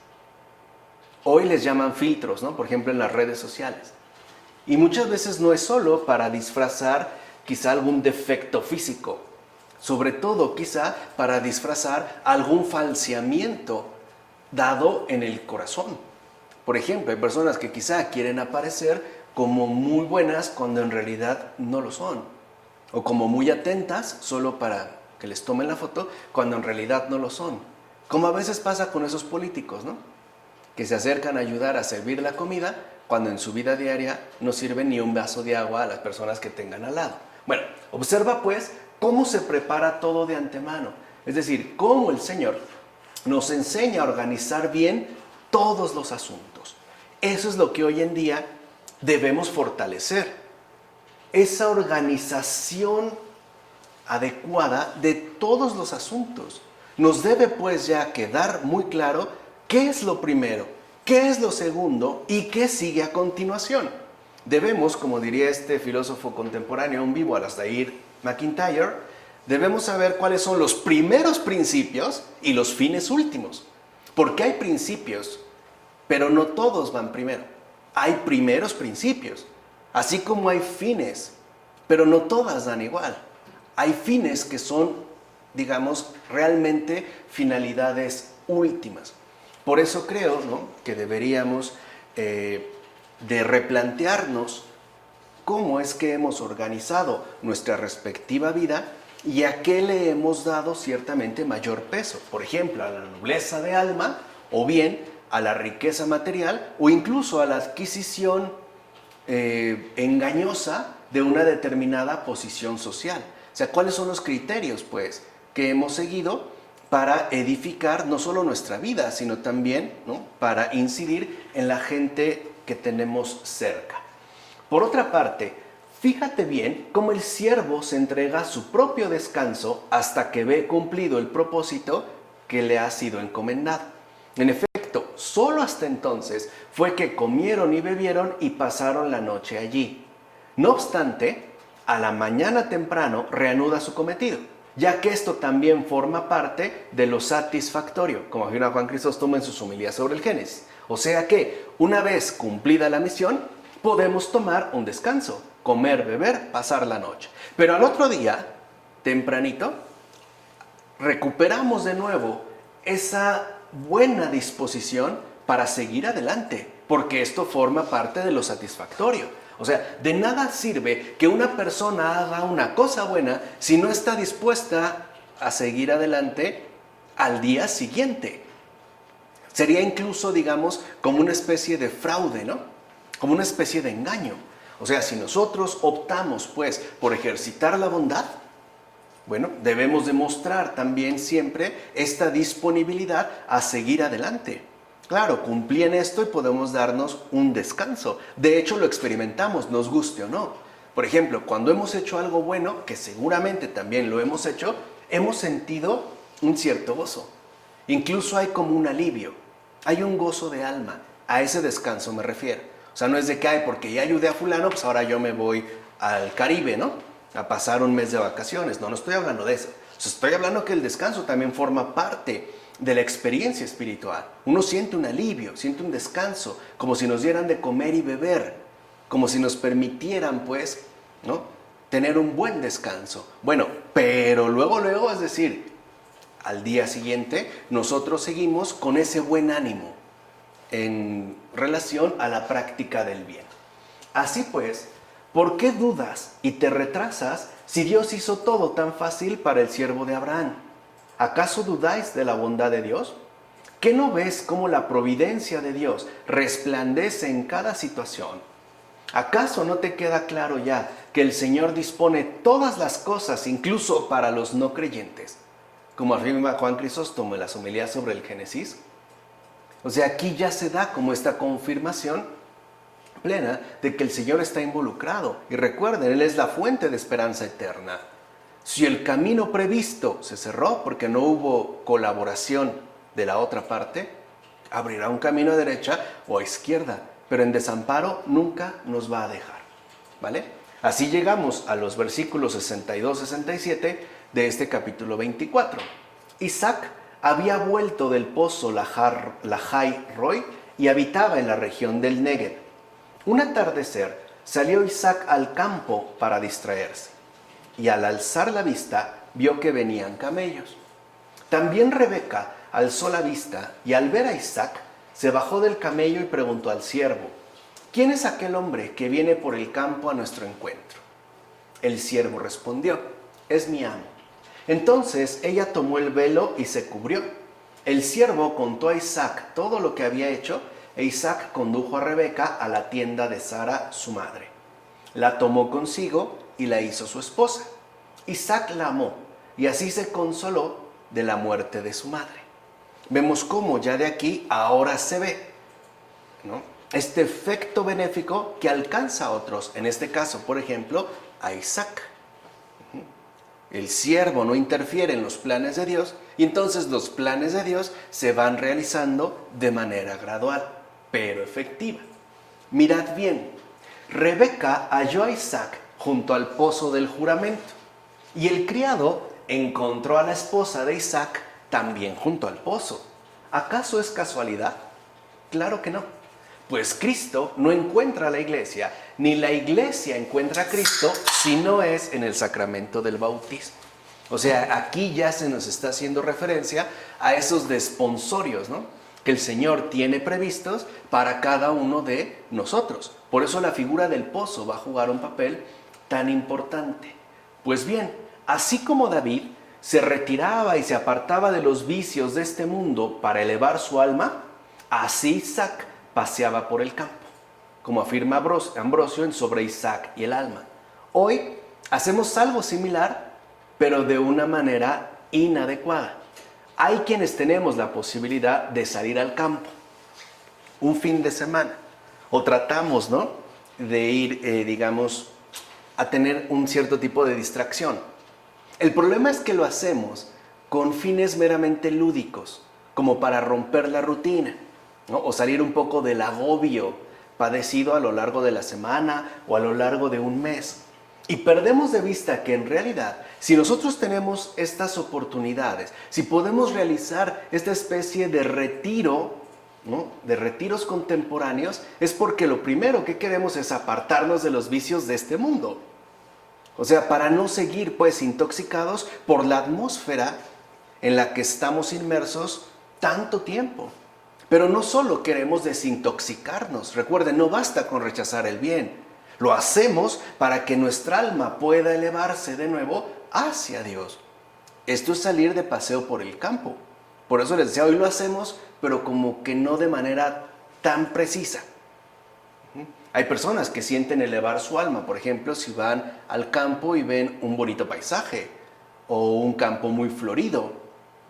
Hoy les llaman filtros, ¿no?, por ejemplo en las redes sociales. Y muchas veces no es solo para disfrazar quizá algún defecto físico, sobre todo quizá para disfrazar algún falseamiento dado en el corazón. Por ejemplo, hay personas que quizá quieren aparecer como muy buenas cuando en realidad no lo son, o como muy atentas solo para que les tomen la foto cuando en realidad no lo son, como a veces pasa con esos políticos, ¿no?, que se acercan a ayudar a servir la comida cuando en su vida diaria no sirven ni un vaso de agua a las personas que tengan al lado. Bueno, observa pues cómo se prepara todo de antemano, es decir, cómo el Señor nos enseña a organizar bien todos los asuntos. Eso es lo que hoy en día debemos fortalecer, esa organización adecuada de todos los asuntos. Nos debe pues ya quedar muy claro qué es lo primero, ¿Qué es lo segundo y qué sigue a continuación? Debemos, como diría este filósofo contemporáneo en vivo, Alasdair MacIntyre, debemos saber cuáles son los primeros principios y los fines últimos. Porque hay principios, pero no todos van primero. Hay primeros principios, así como hay fines, pero no todas dan igual. Hay fines que son, digamos, realmente finalidades últimas. Por eso creo, ¿no?, que deberíamos de replantearnos cómo es que hemos organizado nuestra respectiva vida y a qué le hemos dado ciertamente mayor peso. Por ejemplo, a la nobleza de alma, o bien a la riqueza material, o incluso a la adquisición engañosa de una determinada posición social. O sea, ¿cuáles son los criterios, pues, que hemos seguido para edificar no solo nuestra vida, sino también, ¿no?, para incidir en la gente que tenemos cerca? Por otra parte, fíjate bien cómo el siervo se entrega a su propio descanso hasta que ve cumplido el propósito que le ha sido encomendado. En efecto, solo hasta entonces fue que comieron y bebieron y pasaron la noche allí. No obstante, a la mañana temprano reanuda su cometido, ya que esto también forma parte de lo satisfactorio, como afirma Juan Crisóstomo en sus homilías sobre el Génesis. O sea que, una vez cumplida la misión, podemos tomar un descanso, comer, beber, pasar la noche. Pero al otro día, tempranito, recuperamos de nuevo esa buena disposición para seguir adelante, porque esto forma parte de lo satisfactorio. O sea, de nada sirve que una persona haga una cosa buena si no está dispuesta a seguir adelante al día siguiente. Sería incluso, digamos, como una especie de fraude, ¿no?, como una especie de engaño. O sea, si nosotros optamos, pues, por ejercitar la bondad, bueno, debemos demostrar también siempre esta disponibilidad a seguir adelante. Claro, cumplí en esto y podemos darnos un descanso. De hecho, lo experimentamos, nos guste o no. Por ejemplo, cuando hemos hecho algo bueno, que seguramente también lo hemos hecho, hemos sentido un cierto gozo. Incluso hay como un alivio, hay un gozo de alma. A ese descanso me refiero. O sea, no es de que, ay, porque ya ayudé a fulano, pues ahora yo me voy al Caribe, ¿no?, a pasar un mes de vacaciones. No, no estoy hablando de eso. O sea, estoy hablando que el descanso también forma parte de la experiencia espiritual. Uno siente un alivio, siente un descanso, como si nos dieran de comer y beber, como si nos permitieran, pues, ¿no?, tener un buen descanso. Bueno, pero luego, es decir, al día siguiente, nosotros seguimos con ese buen ánimo en relación a la práctica del bien. Así pues, ¿por qué dudas y te retrasas si Dios hizo todo tan fácil para el siervo de Abraham? ¿Acaso dudáis de la bondad de Dios? ¿Qué no ves cómo la providencia de Dios resplandece en cada situación? ¿Acaso no te queda claro ya que el Señor dispone todas las cosas, incluso para los no creyentes? Como afirma Juan Crisóstomo en las homilías sobre el Génesis. O sea, aquí ya se da como esta confirmación plena de que el Señor está involucrado. Y recuerden, Él es la fuente de esperanza eterna. Si el camino previsto se cerró porque no hubo colaboración de la otra parte, abrirá un camino a derecha o a izquierda, pero en desamparo nunca nos va a dejar, ¿vale? Así llegamos a los versículos 62-67 de este capítulo 24. Isaac había vuelto del pozo Lahai Roi y habitaba en la región del Negev. Un atardecer salió Isaac al campo para distraerse, y al alzar la vista vio que venían camellos. También Rebeca alzó la vista y al ver a Isaac se bajó del camello y preguntó al siervo: ¿quién es aquel hombre que viene por el campo a nuestro encuentro? El siervo respondió: es mi amo. Entonces ella tomó el velo y se cubrió. El siervo contó a Isaac todo lo que había hecho, e Isaac condujo a Rebeca a la tienda de Sara, su madre. La tomó consigo y la hizo su esposa. Isaac la amó y así se consoló de la muerte de su madre. Vemos cómo ya de aquí ahora se ve, ¿no?, este efecto benéfico que alcanza a otros, en este caso, por ejemplo, a Isaac. El siervo no interfiere en los planes de Dios y entonces los planes de Dios se van realizando de manera gradual. pero efectiva. Mirad bien, Rebeca halló a Isaac junto al pozo del juramento, y el criado encontró a la esposa de Isaac también junto al pozo. ¿Acaso es casualidad? Claro que no. Pues Cristo no encuentra a la iglesia, ni la iglesia encuentra a Cristo si no es en el sacramento del bautismo. O sea, aquí ya se nos está haciendo referencia a esos desponsorios, ¿no?, que el Señor tiene previstos para cada uno de nosotros. Por eso la figura del pozo va a jugar un papel tan importante. Pues bien, así como David se retiraba y se apartaba de los vicios de este mundo para elevar su alma, así Isaac paseaba por el campo, como afirma Ambrosio en Sobre Isaac y el alma. Hoy hacemos algo similar, pero de una manera inadecuada. Hay quienes tenemos la posibilidad de salir al campo un fin de semana, o tratamos, ¿no?, de ir, digamos, a tener un cierto tipo de distracción. El problema es que lo hacemos con fines meramente lúdicos, como para romper la rutina, ¿no?, o salir un poco del agobio padecido a lo largo de la semana o a lo largo de un mes. Y perdemos de vista que en realidad, si nosotros tenemos estas oportunidades, si podemos realizar esta especie de retiro, ¿no?, de retiros contemporáneos, es porque lo primero que queremos es apartarnos de los vicios de este mundo. O sea, para no seguir pues intoxicados por la atmósfera en la que estamos inmersos tanto tiempo. Pero no solo queremos desintoxicarnos, recuerden, no basta con rechazar el bien. Lo hacemos para que nuestra alma pueda elevarse de nuevo hacia Dios. Esto es salir de paseo por el campo. Por eso les decía, hoy lo hacemos, pero como que no de manera tan precisa. Hay personas que sienten elevar su alma, por ejemplo, si van al campo y ven un bonito paisaje, o un campo muy florido,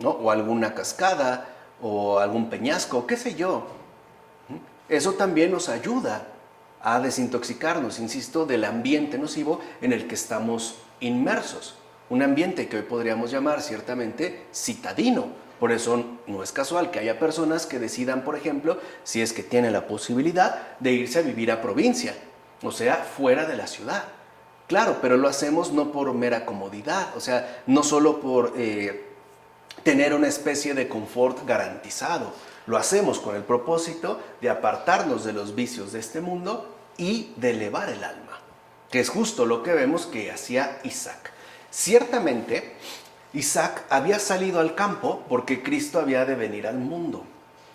¿no?, o alguna cascada, o algún peñasco, qué sé yo. Eso también nos ayuda a desintoxicarnos, insisto, del ambiente nocivo en el que estamos inmersos. Un ambiente que hoy podríamos llamar ciertamente citadino. Por eso no es casual que haya personas que decidan, por ejemplo, si es que tienen la posibilidad de irse a vivir a provincia, o sea, fuera de la ciudad. Claro, pero lo hacemos no por mera comodidad, o sea, no solo por tener una especie de confort garantizado. Lo hacemos con el propósito de apartarnos de los vicios de este mundo y de elevar el alma, que es justo lo que vemos que hacía Isaac. Ciertamente, Isaac había salido al campo porque Cristo había de venir al mundo,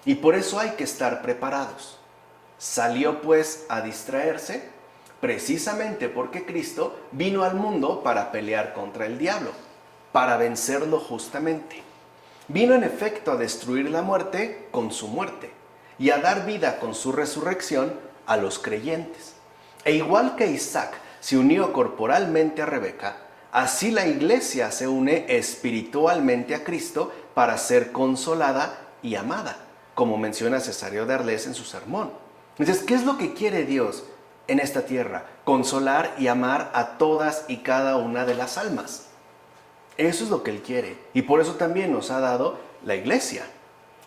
y por eso hay que estar preparados. Salió pues a distraerse, precisamente porque Cristo vino al mundo para pelear contra el diablo, para vencerlo justamente. Vino en efecto a destruir la muerte con su muerte y a dar vida con su resurrección a los creyentes. E igual que Isaac se unió corporalmente a Rebeca, así la iglesia se une espiritualmente a Cristo para ser consolada y amada, como menciona Cesario de Arles en su sermón. Entonces, ¿qué es lo que quiere Dios en esta tierra? Consolar y amar a todas y cada una de las almas. Eso es lo que Él quiere, y por eso también nos ha dado la iglesia.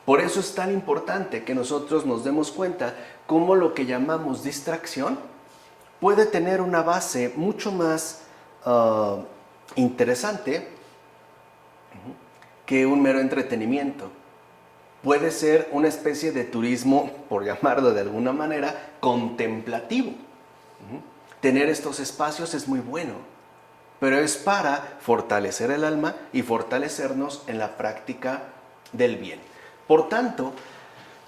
Por eso es tan importante que nosotros nos demos cuenta cómo lo que llamamos distracción puede tener una base mucho más interesante que un mero entretenimiento. Puede ser una especie de turismo, por llamarlo de alguna manera, contemplativo. Tener estos espacios es muy bueno, pero es para fortalecer el alma y fortalecernos en la práctica del bien. Por tanto,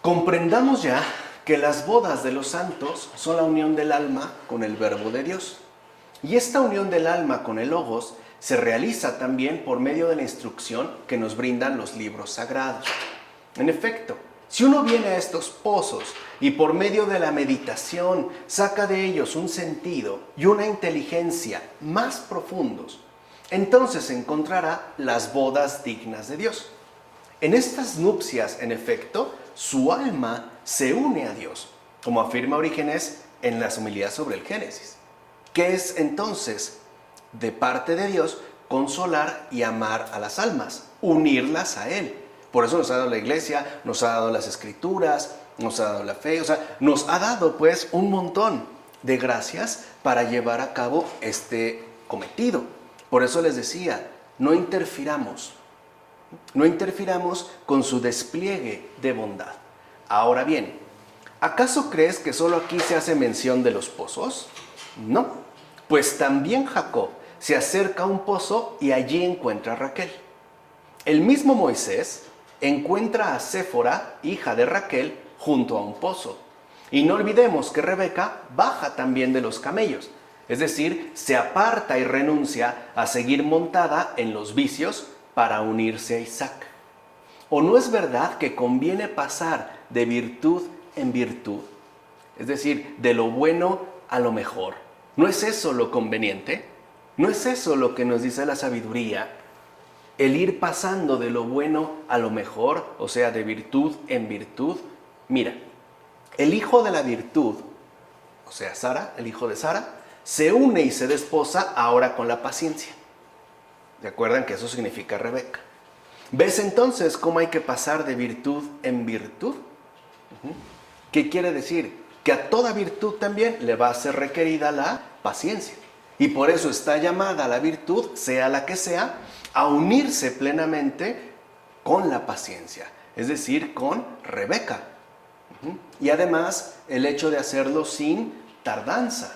comprendamos ya que las bodas de los santos son la unión del alma con el Verbo de Dios. Y esta unión del alma con el Logos se realiza también por medio de la instrucción que nos brindan los libros sagrados. En efecto, si uno viene a estos pozos y por medio de la meditación saca de ellos un sentido y una inteligencia más profundos, entonces encontrará las bodas dignas de Dios. En estas nupcias, en efecto, su alma se une a Dios, como afirma Orígenes en las homilías sobre el Génesis, que es entonces, de parte de Dios, consolar y amar a las almas, unirlas a Él. Por eso nos ha dado la iglesia, nos ha dado las escrituras, nos ha dado la fe, o sea, nos ha dado pues un montón de gracias para llevar a cabo este cometido. Por eso les decía, no interfiramos con su despliegue de bondad. Ahora bien, ¿acaso crees que solo aquí se hace mención de los pozos? No, pues también Jacob se acerca a un pozo y allí encuentra a Raquel. El mismo Moisés encuentra a Séfora, hija de Raquel, junto a un pozo. Y no olvidemos que Rebeca baja también de los camellos, es decir, se aparta y renuncia a seguir montada en los vicios para unirse a Isaac. ¿O no es verdad que conviene pasar de virtud en virtud? Es decir, de lo bueno a lo mejor. ¿No es eso lo conveniente? ¿No es eso lo que nos dice la sabiduría? El ir pasando de lo bueno a lo mejor, o sea, de virtud en virtud. Mira, el hijo de la virtud, o sea, Sara, el hijo de Sara, se une y se desposa ahora con la paciencia. ¿Se acuerdan que eso significa Rebeca? ¿Ves entonces cómo hay que pasar de virtud en virtud? ¿Qué quiere decir? Que a toda virtud también le va a ser requerida la paciencia. Y por eso está llamada la virtud, sea la que sea, a unirse plenamente con la paciencia, es decir, con Rebeca. Y además el hecho de hacerlo sin tardanza.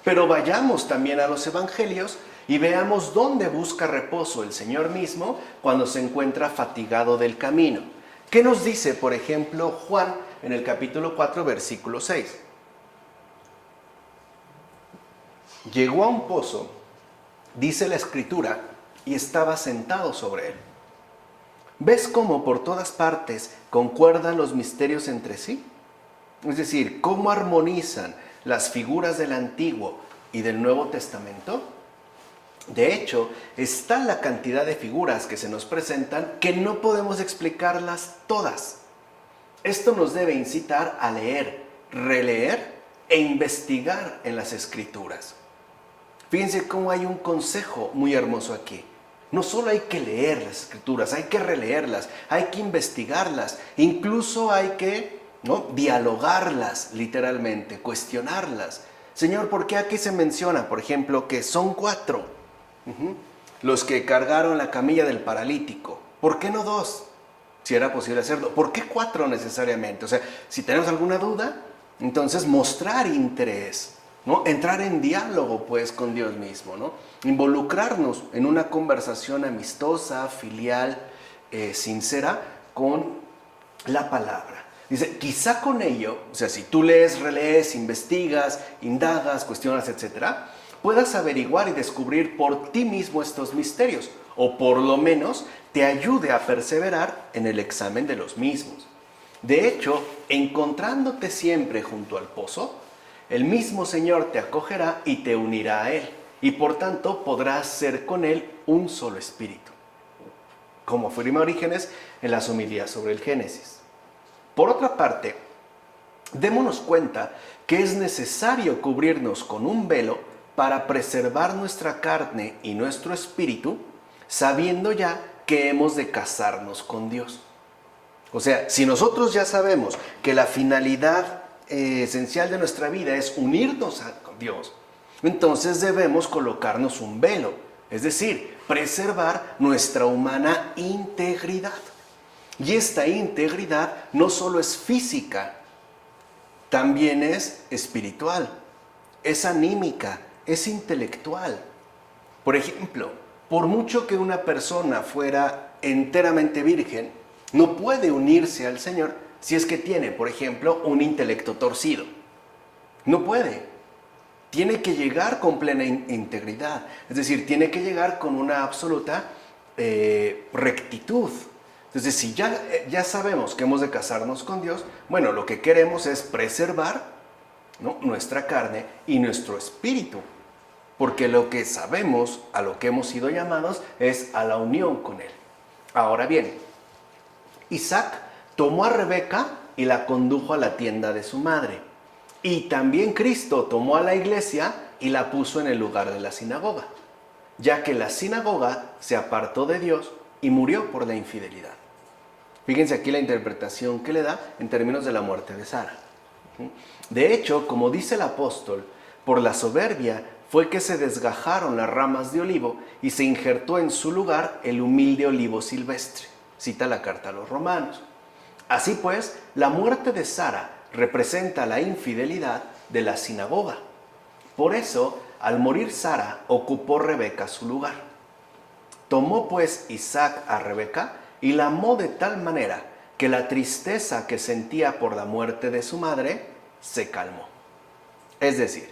Pero vayamos también a los evangelios y veamos dónde busca reposo el Señor mismo cuando se encuentra fatigado del camino. ¿Qué nos dice, por ejemplo, Juan en el capítulo 4, versículo 6? Llegó a un pozo, dice la Escritura, y estaba sentado sobre él. ¿Ves cómo por todas partes concuerdan los misterios entre sí? Es decir, ¿cómo armonizan las figuras del Antiguo y del Nuevo Testamento? De hecho, está la cantidad de figuras que se nos presentan que no podemos explicarlas todas. Esto nos debe incitar a leer, releer e investigar en las Escrituras. Fíjense cómo hay un consejo muy hermoso aquí. No solo hay que leer las Escrituras, hay que releerlas, hay que investigarlas, incluso hay que dialogarlas literalmente, cuestionarlas. Señor, ¿por qué aquí se menciona, por ejemplo, que son 4 los que cargaron la camilla del paralítico? ¿Por qué no 2? Si era posible hacerlo. ¿Por qué 4 necesariamente? O sea, si tenemos alguna duda, entonces mostrar interés, ¿no? Entrar en diálogo pues con Dios mismo, ¿no? Involucrarnos en una conversación amistosa, filial, sincera con la palabra. Dice, quizá con ello, o sea, si tú lees, relees, investigas, indagas, cuestionas, etcétera, puedas averiguar y descubrir por ti mismo estos misterios, o por lo menos te ayude a perseverar en el examen de los mismos. De hecho, encontrándote siempre junto al pozo, el mismo Señor te acogerá y te unirá a Él, y por tanto podrás ser con Él un solo espíritu, como afirma Orígenes en las homilías sobre el Génesis. Por otra parte, démonos cuenta que es necesario cubrirnos con un velo para preservar nuestra carne y nuestro espíritu, sabiendo ya que hemos de casarnos con Dios. O sea, si nosotros ya sabemos que la finalidad esencial de nuestra vida es unirnos con Dios, entonces debemos colocarnos un velo, es decir, preservar nuestra humana integridad. Y esta integridad no solo es física, también es espiritual, es anímica, es intelectual. Por ejemplo, por mucho que una persona fuera enteramente virgen, no puede unirse al Señor si es que tiene, por ejemplo, un intelecto torcido. No puede. Tiene que llegar con plena integridad. Es decir, tiene que llegar con una absoluta rectitud. Entonces, si ya sabemos que hemos de casarnos con Dios, bueno, lo que queremos es preservar, ¿no?, nuestra carne y nuestro espíritu. Porque lo que sabemos, a lo que hemos sido llamados, es a la unión con Él. Ahora bien, Isaac tomó a Rebeca y la condujo a la tienda de su madre. Y también Cristo tomó a la iglesia y la puso en el lugar de la sinagoga, ya que la sinagoga se apartó de Dios y murió por la infidelidad. Fíjense aquí la interpretación que le da en términos de la muerte de Sara. De hecho, como dice el apóstol, por la soberbia fue que se desgajaron las ramas de olivo y se injertó en su lugar el humilde olivo silvestre. Cita la carta a los romanos. Así pues, la muerte de Sara representa la infidelidad de la sinagoga. Por eso, al morir Sara, ocupó Rebeca su lugar. Tomó pues Isaac a Rebeca y la amó de tal manera que la tristeza que sentía por la muerte de su madre se calmó. Es decir,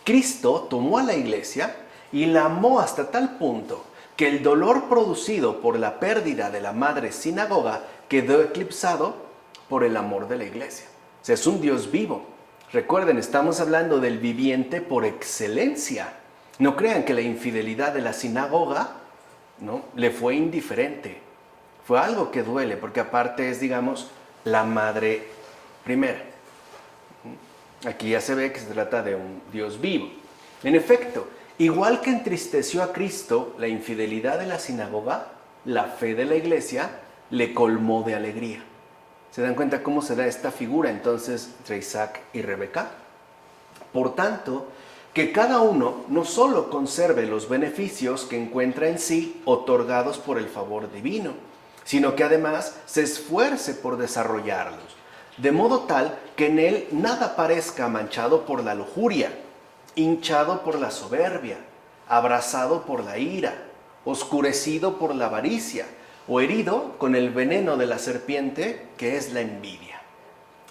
Cristo tomó a la iglesia y la amó hasta tal punto que el dolor producido por la pérdida de la madre sinagoga quedó eclipsado por el amor de la iglesia. O sea, es un Dios vivo. Recuerden, estamos hablando del viviente por excelencia. No crean que la infidelidad de la sinagoga, ¿no?, le fue indiferente. Fue algo que duele, porque aparte es, digamos, la madre primera. Aquí ya se ve que se trata de un Dios vivo. En efecto, igual que entristeció a Cristo la infidelidad de la sinagoga, la fe de la iglesia le colmó de alegría. ¿Se dan cuenta cómo se da esta figura entonces entre Isaac y Rebeca? Por tanto, que cada uno no solo conserve los beneficios que encuentra en sí otorgados por el favor divino, sino que además se esfuerce por desarrollarlos, de modo tal que en él nada parezca manchado por la lujuria, hinchado por la soberbia, abrasado por la ira, oscurecido por la avaricia, o herido con el veneno de la serpiente, que es la envidia.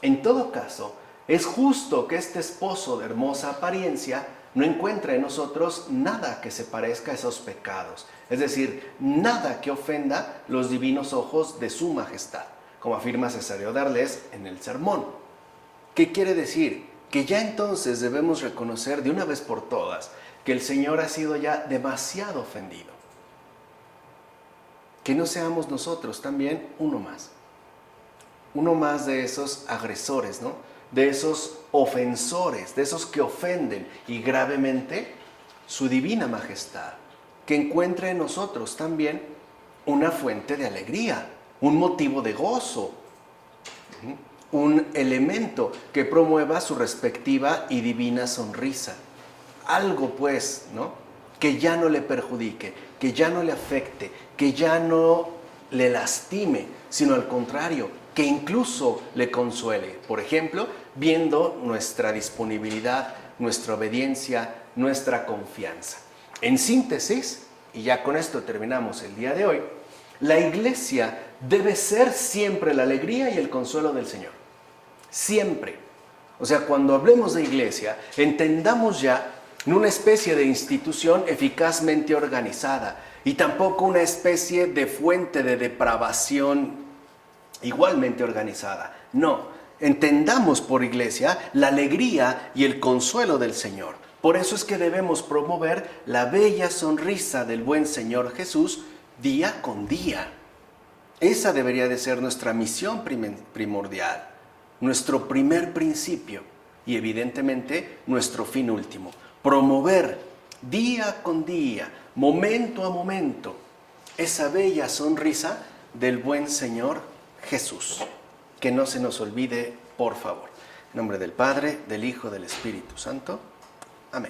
En todo caso, es justo que este esposo de hermosa apariencia no encuentre en nosotros nada que se parezca a esos pecados, es decir, nada que ofenda los divinos ojos de su majestad, como afirma Cesáreo de Arles en el sermón. ¿Qué quiere decir? Que ya entonces debemos reconocer de una vez por todas que el Señor ha sido ya demasiado ofendido. Que no seamos nosotros también uno más de esos agresores, ¿no?, de esos ofensores, de esos que ofenden y gravemente su divina majestad, que encuentre en nosotros también una fuente de alegría, un motivo de gozo, un elemento que promueva su respectiva y divina sonrisa. Algo pues, ¿no?, que ya no le perjudique, que ya no le afecte, que ya no le lastime, sino al contrario, que incluso le consuele. Por ejemplo, viendo nuestra disponibilidad, nuestra obediencia, nuestra confianza. En síntesis, y ya con esto terminamos el día de hoy, la iglesia debe ser siempre la alegría y el consuelo del Señor. Siempre. O sea, cuando hablemos de iglesia, entendamos ya no una especie de institución eficazmente organizada y tampoco una especie de fuente de depravación igualmente organizada. No, entendamos por iglesia la alegría y el consuelo del Señor. Por eso es que debemos promover la bella sonrisa del buen Señor Jesús día con día. Esa debería de ser nuestra misión primordial, nuestro primer principio y evidentemente nuestro fin último. Promover día con día, momento a momento, esa bella sonrisa del buen Señor Jesús. Que no se nos olvide, por favor. En nombre del Padre, del Hijo, del Espíritu Santo.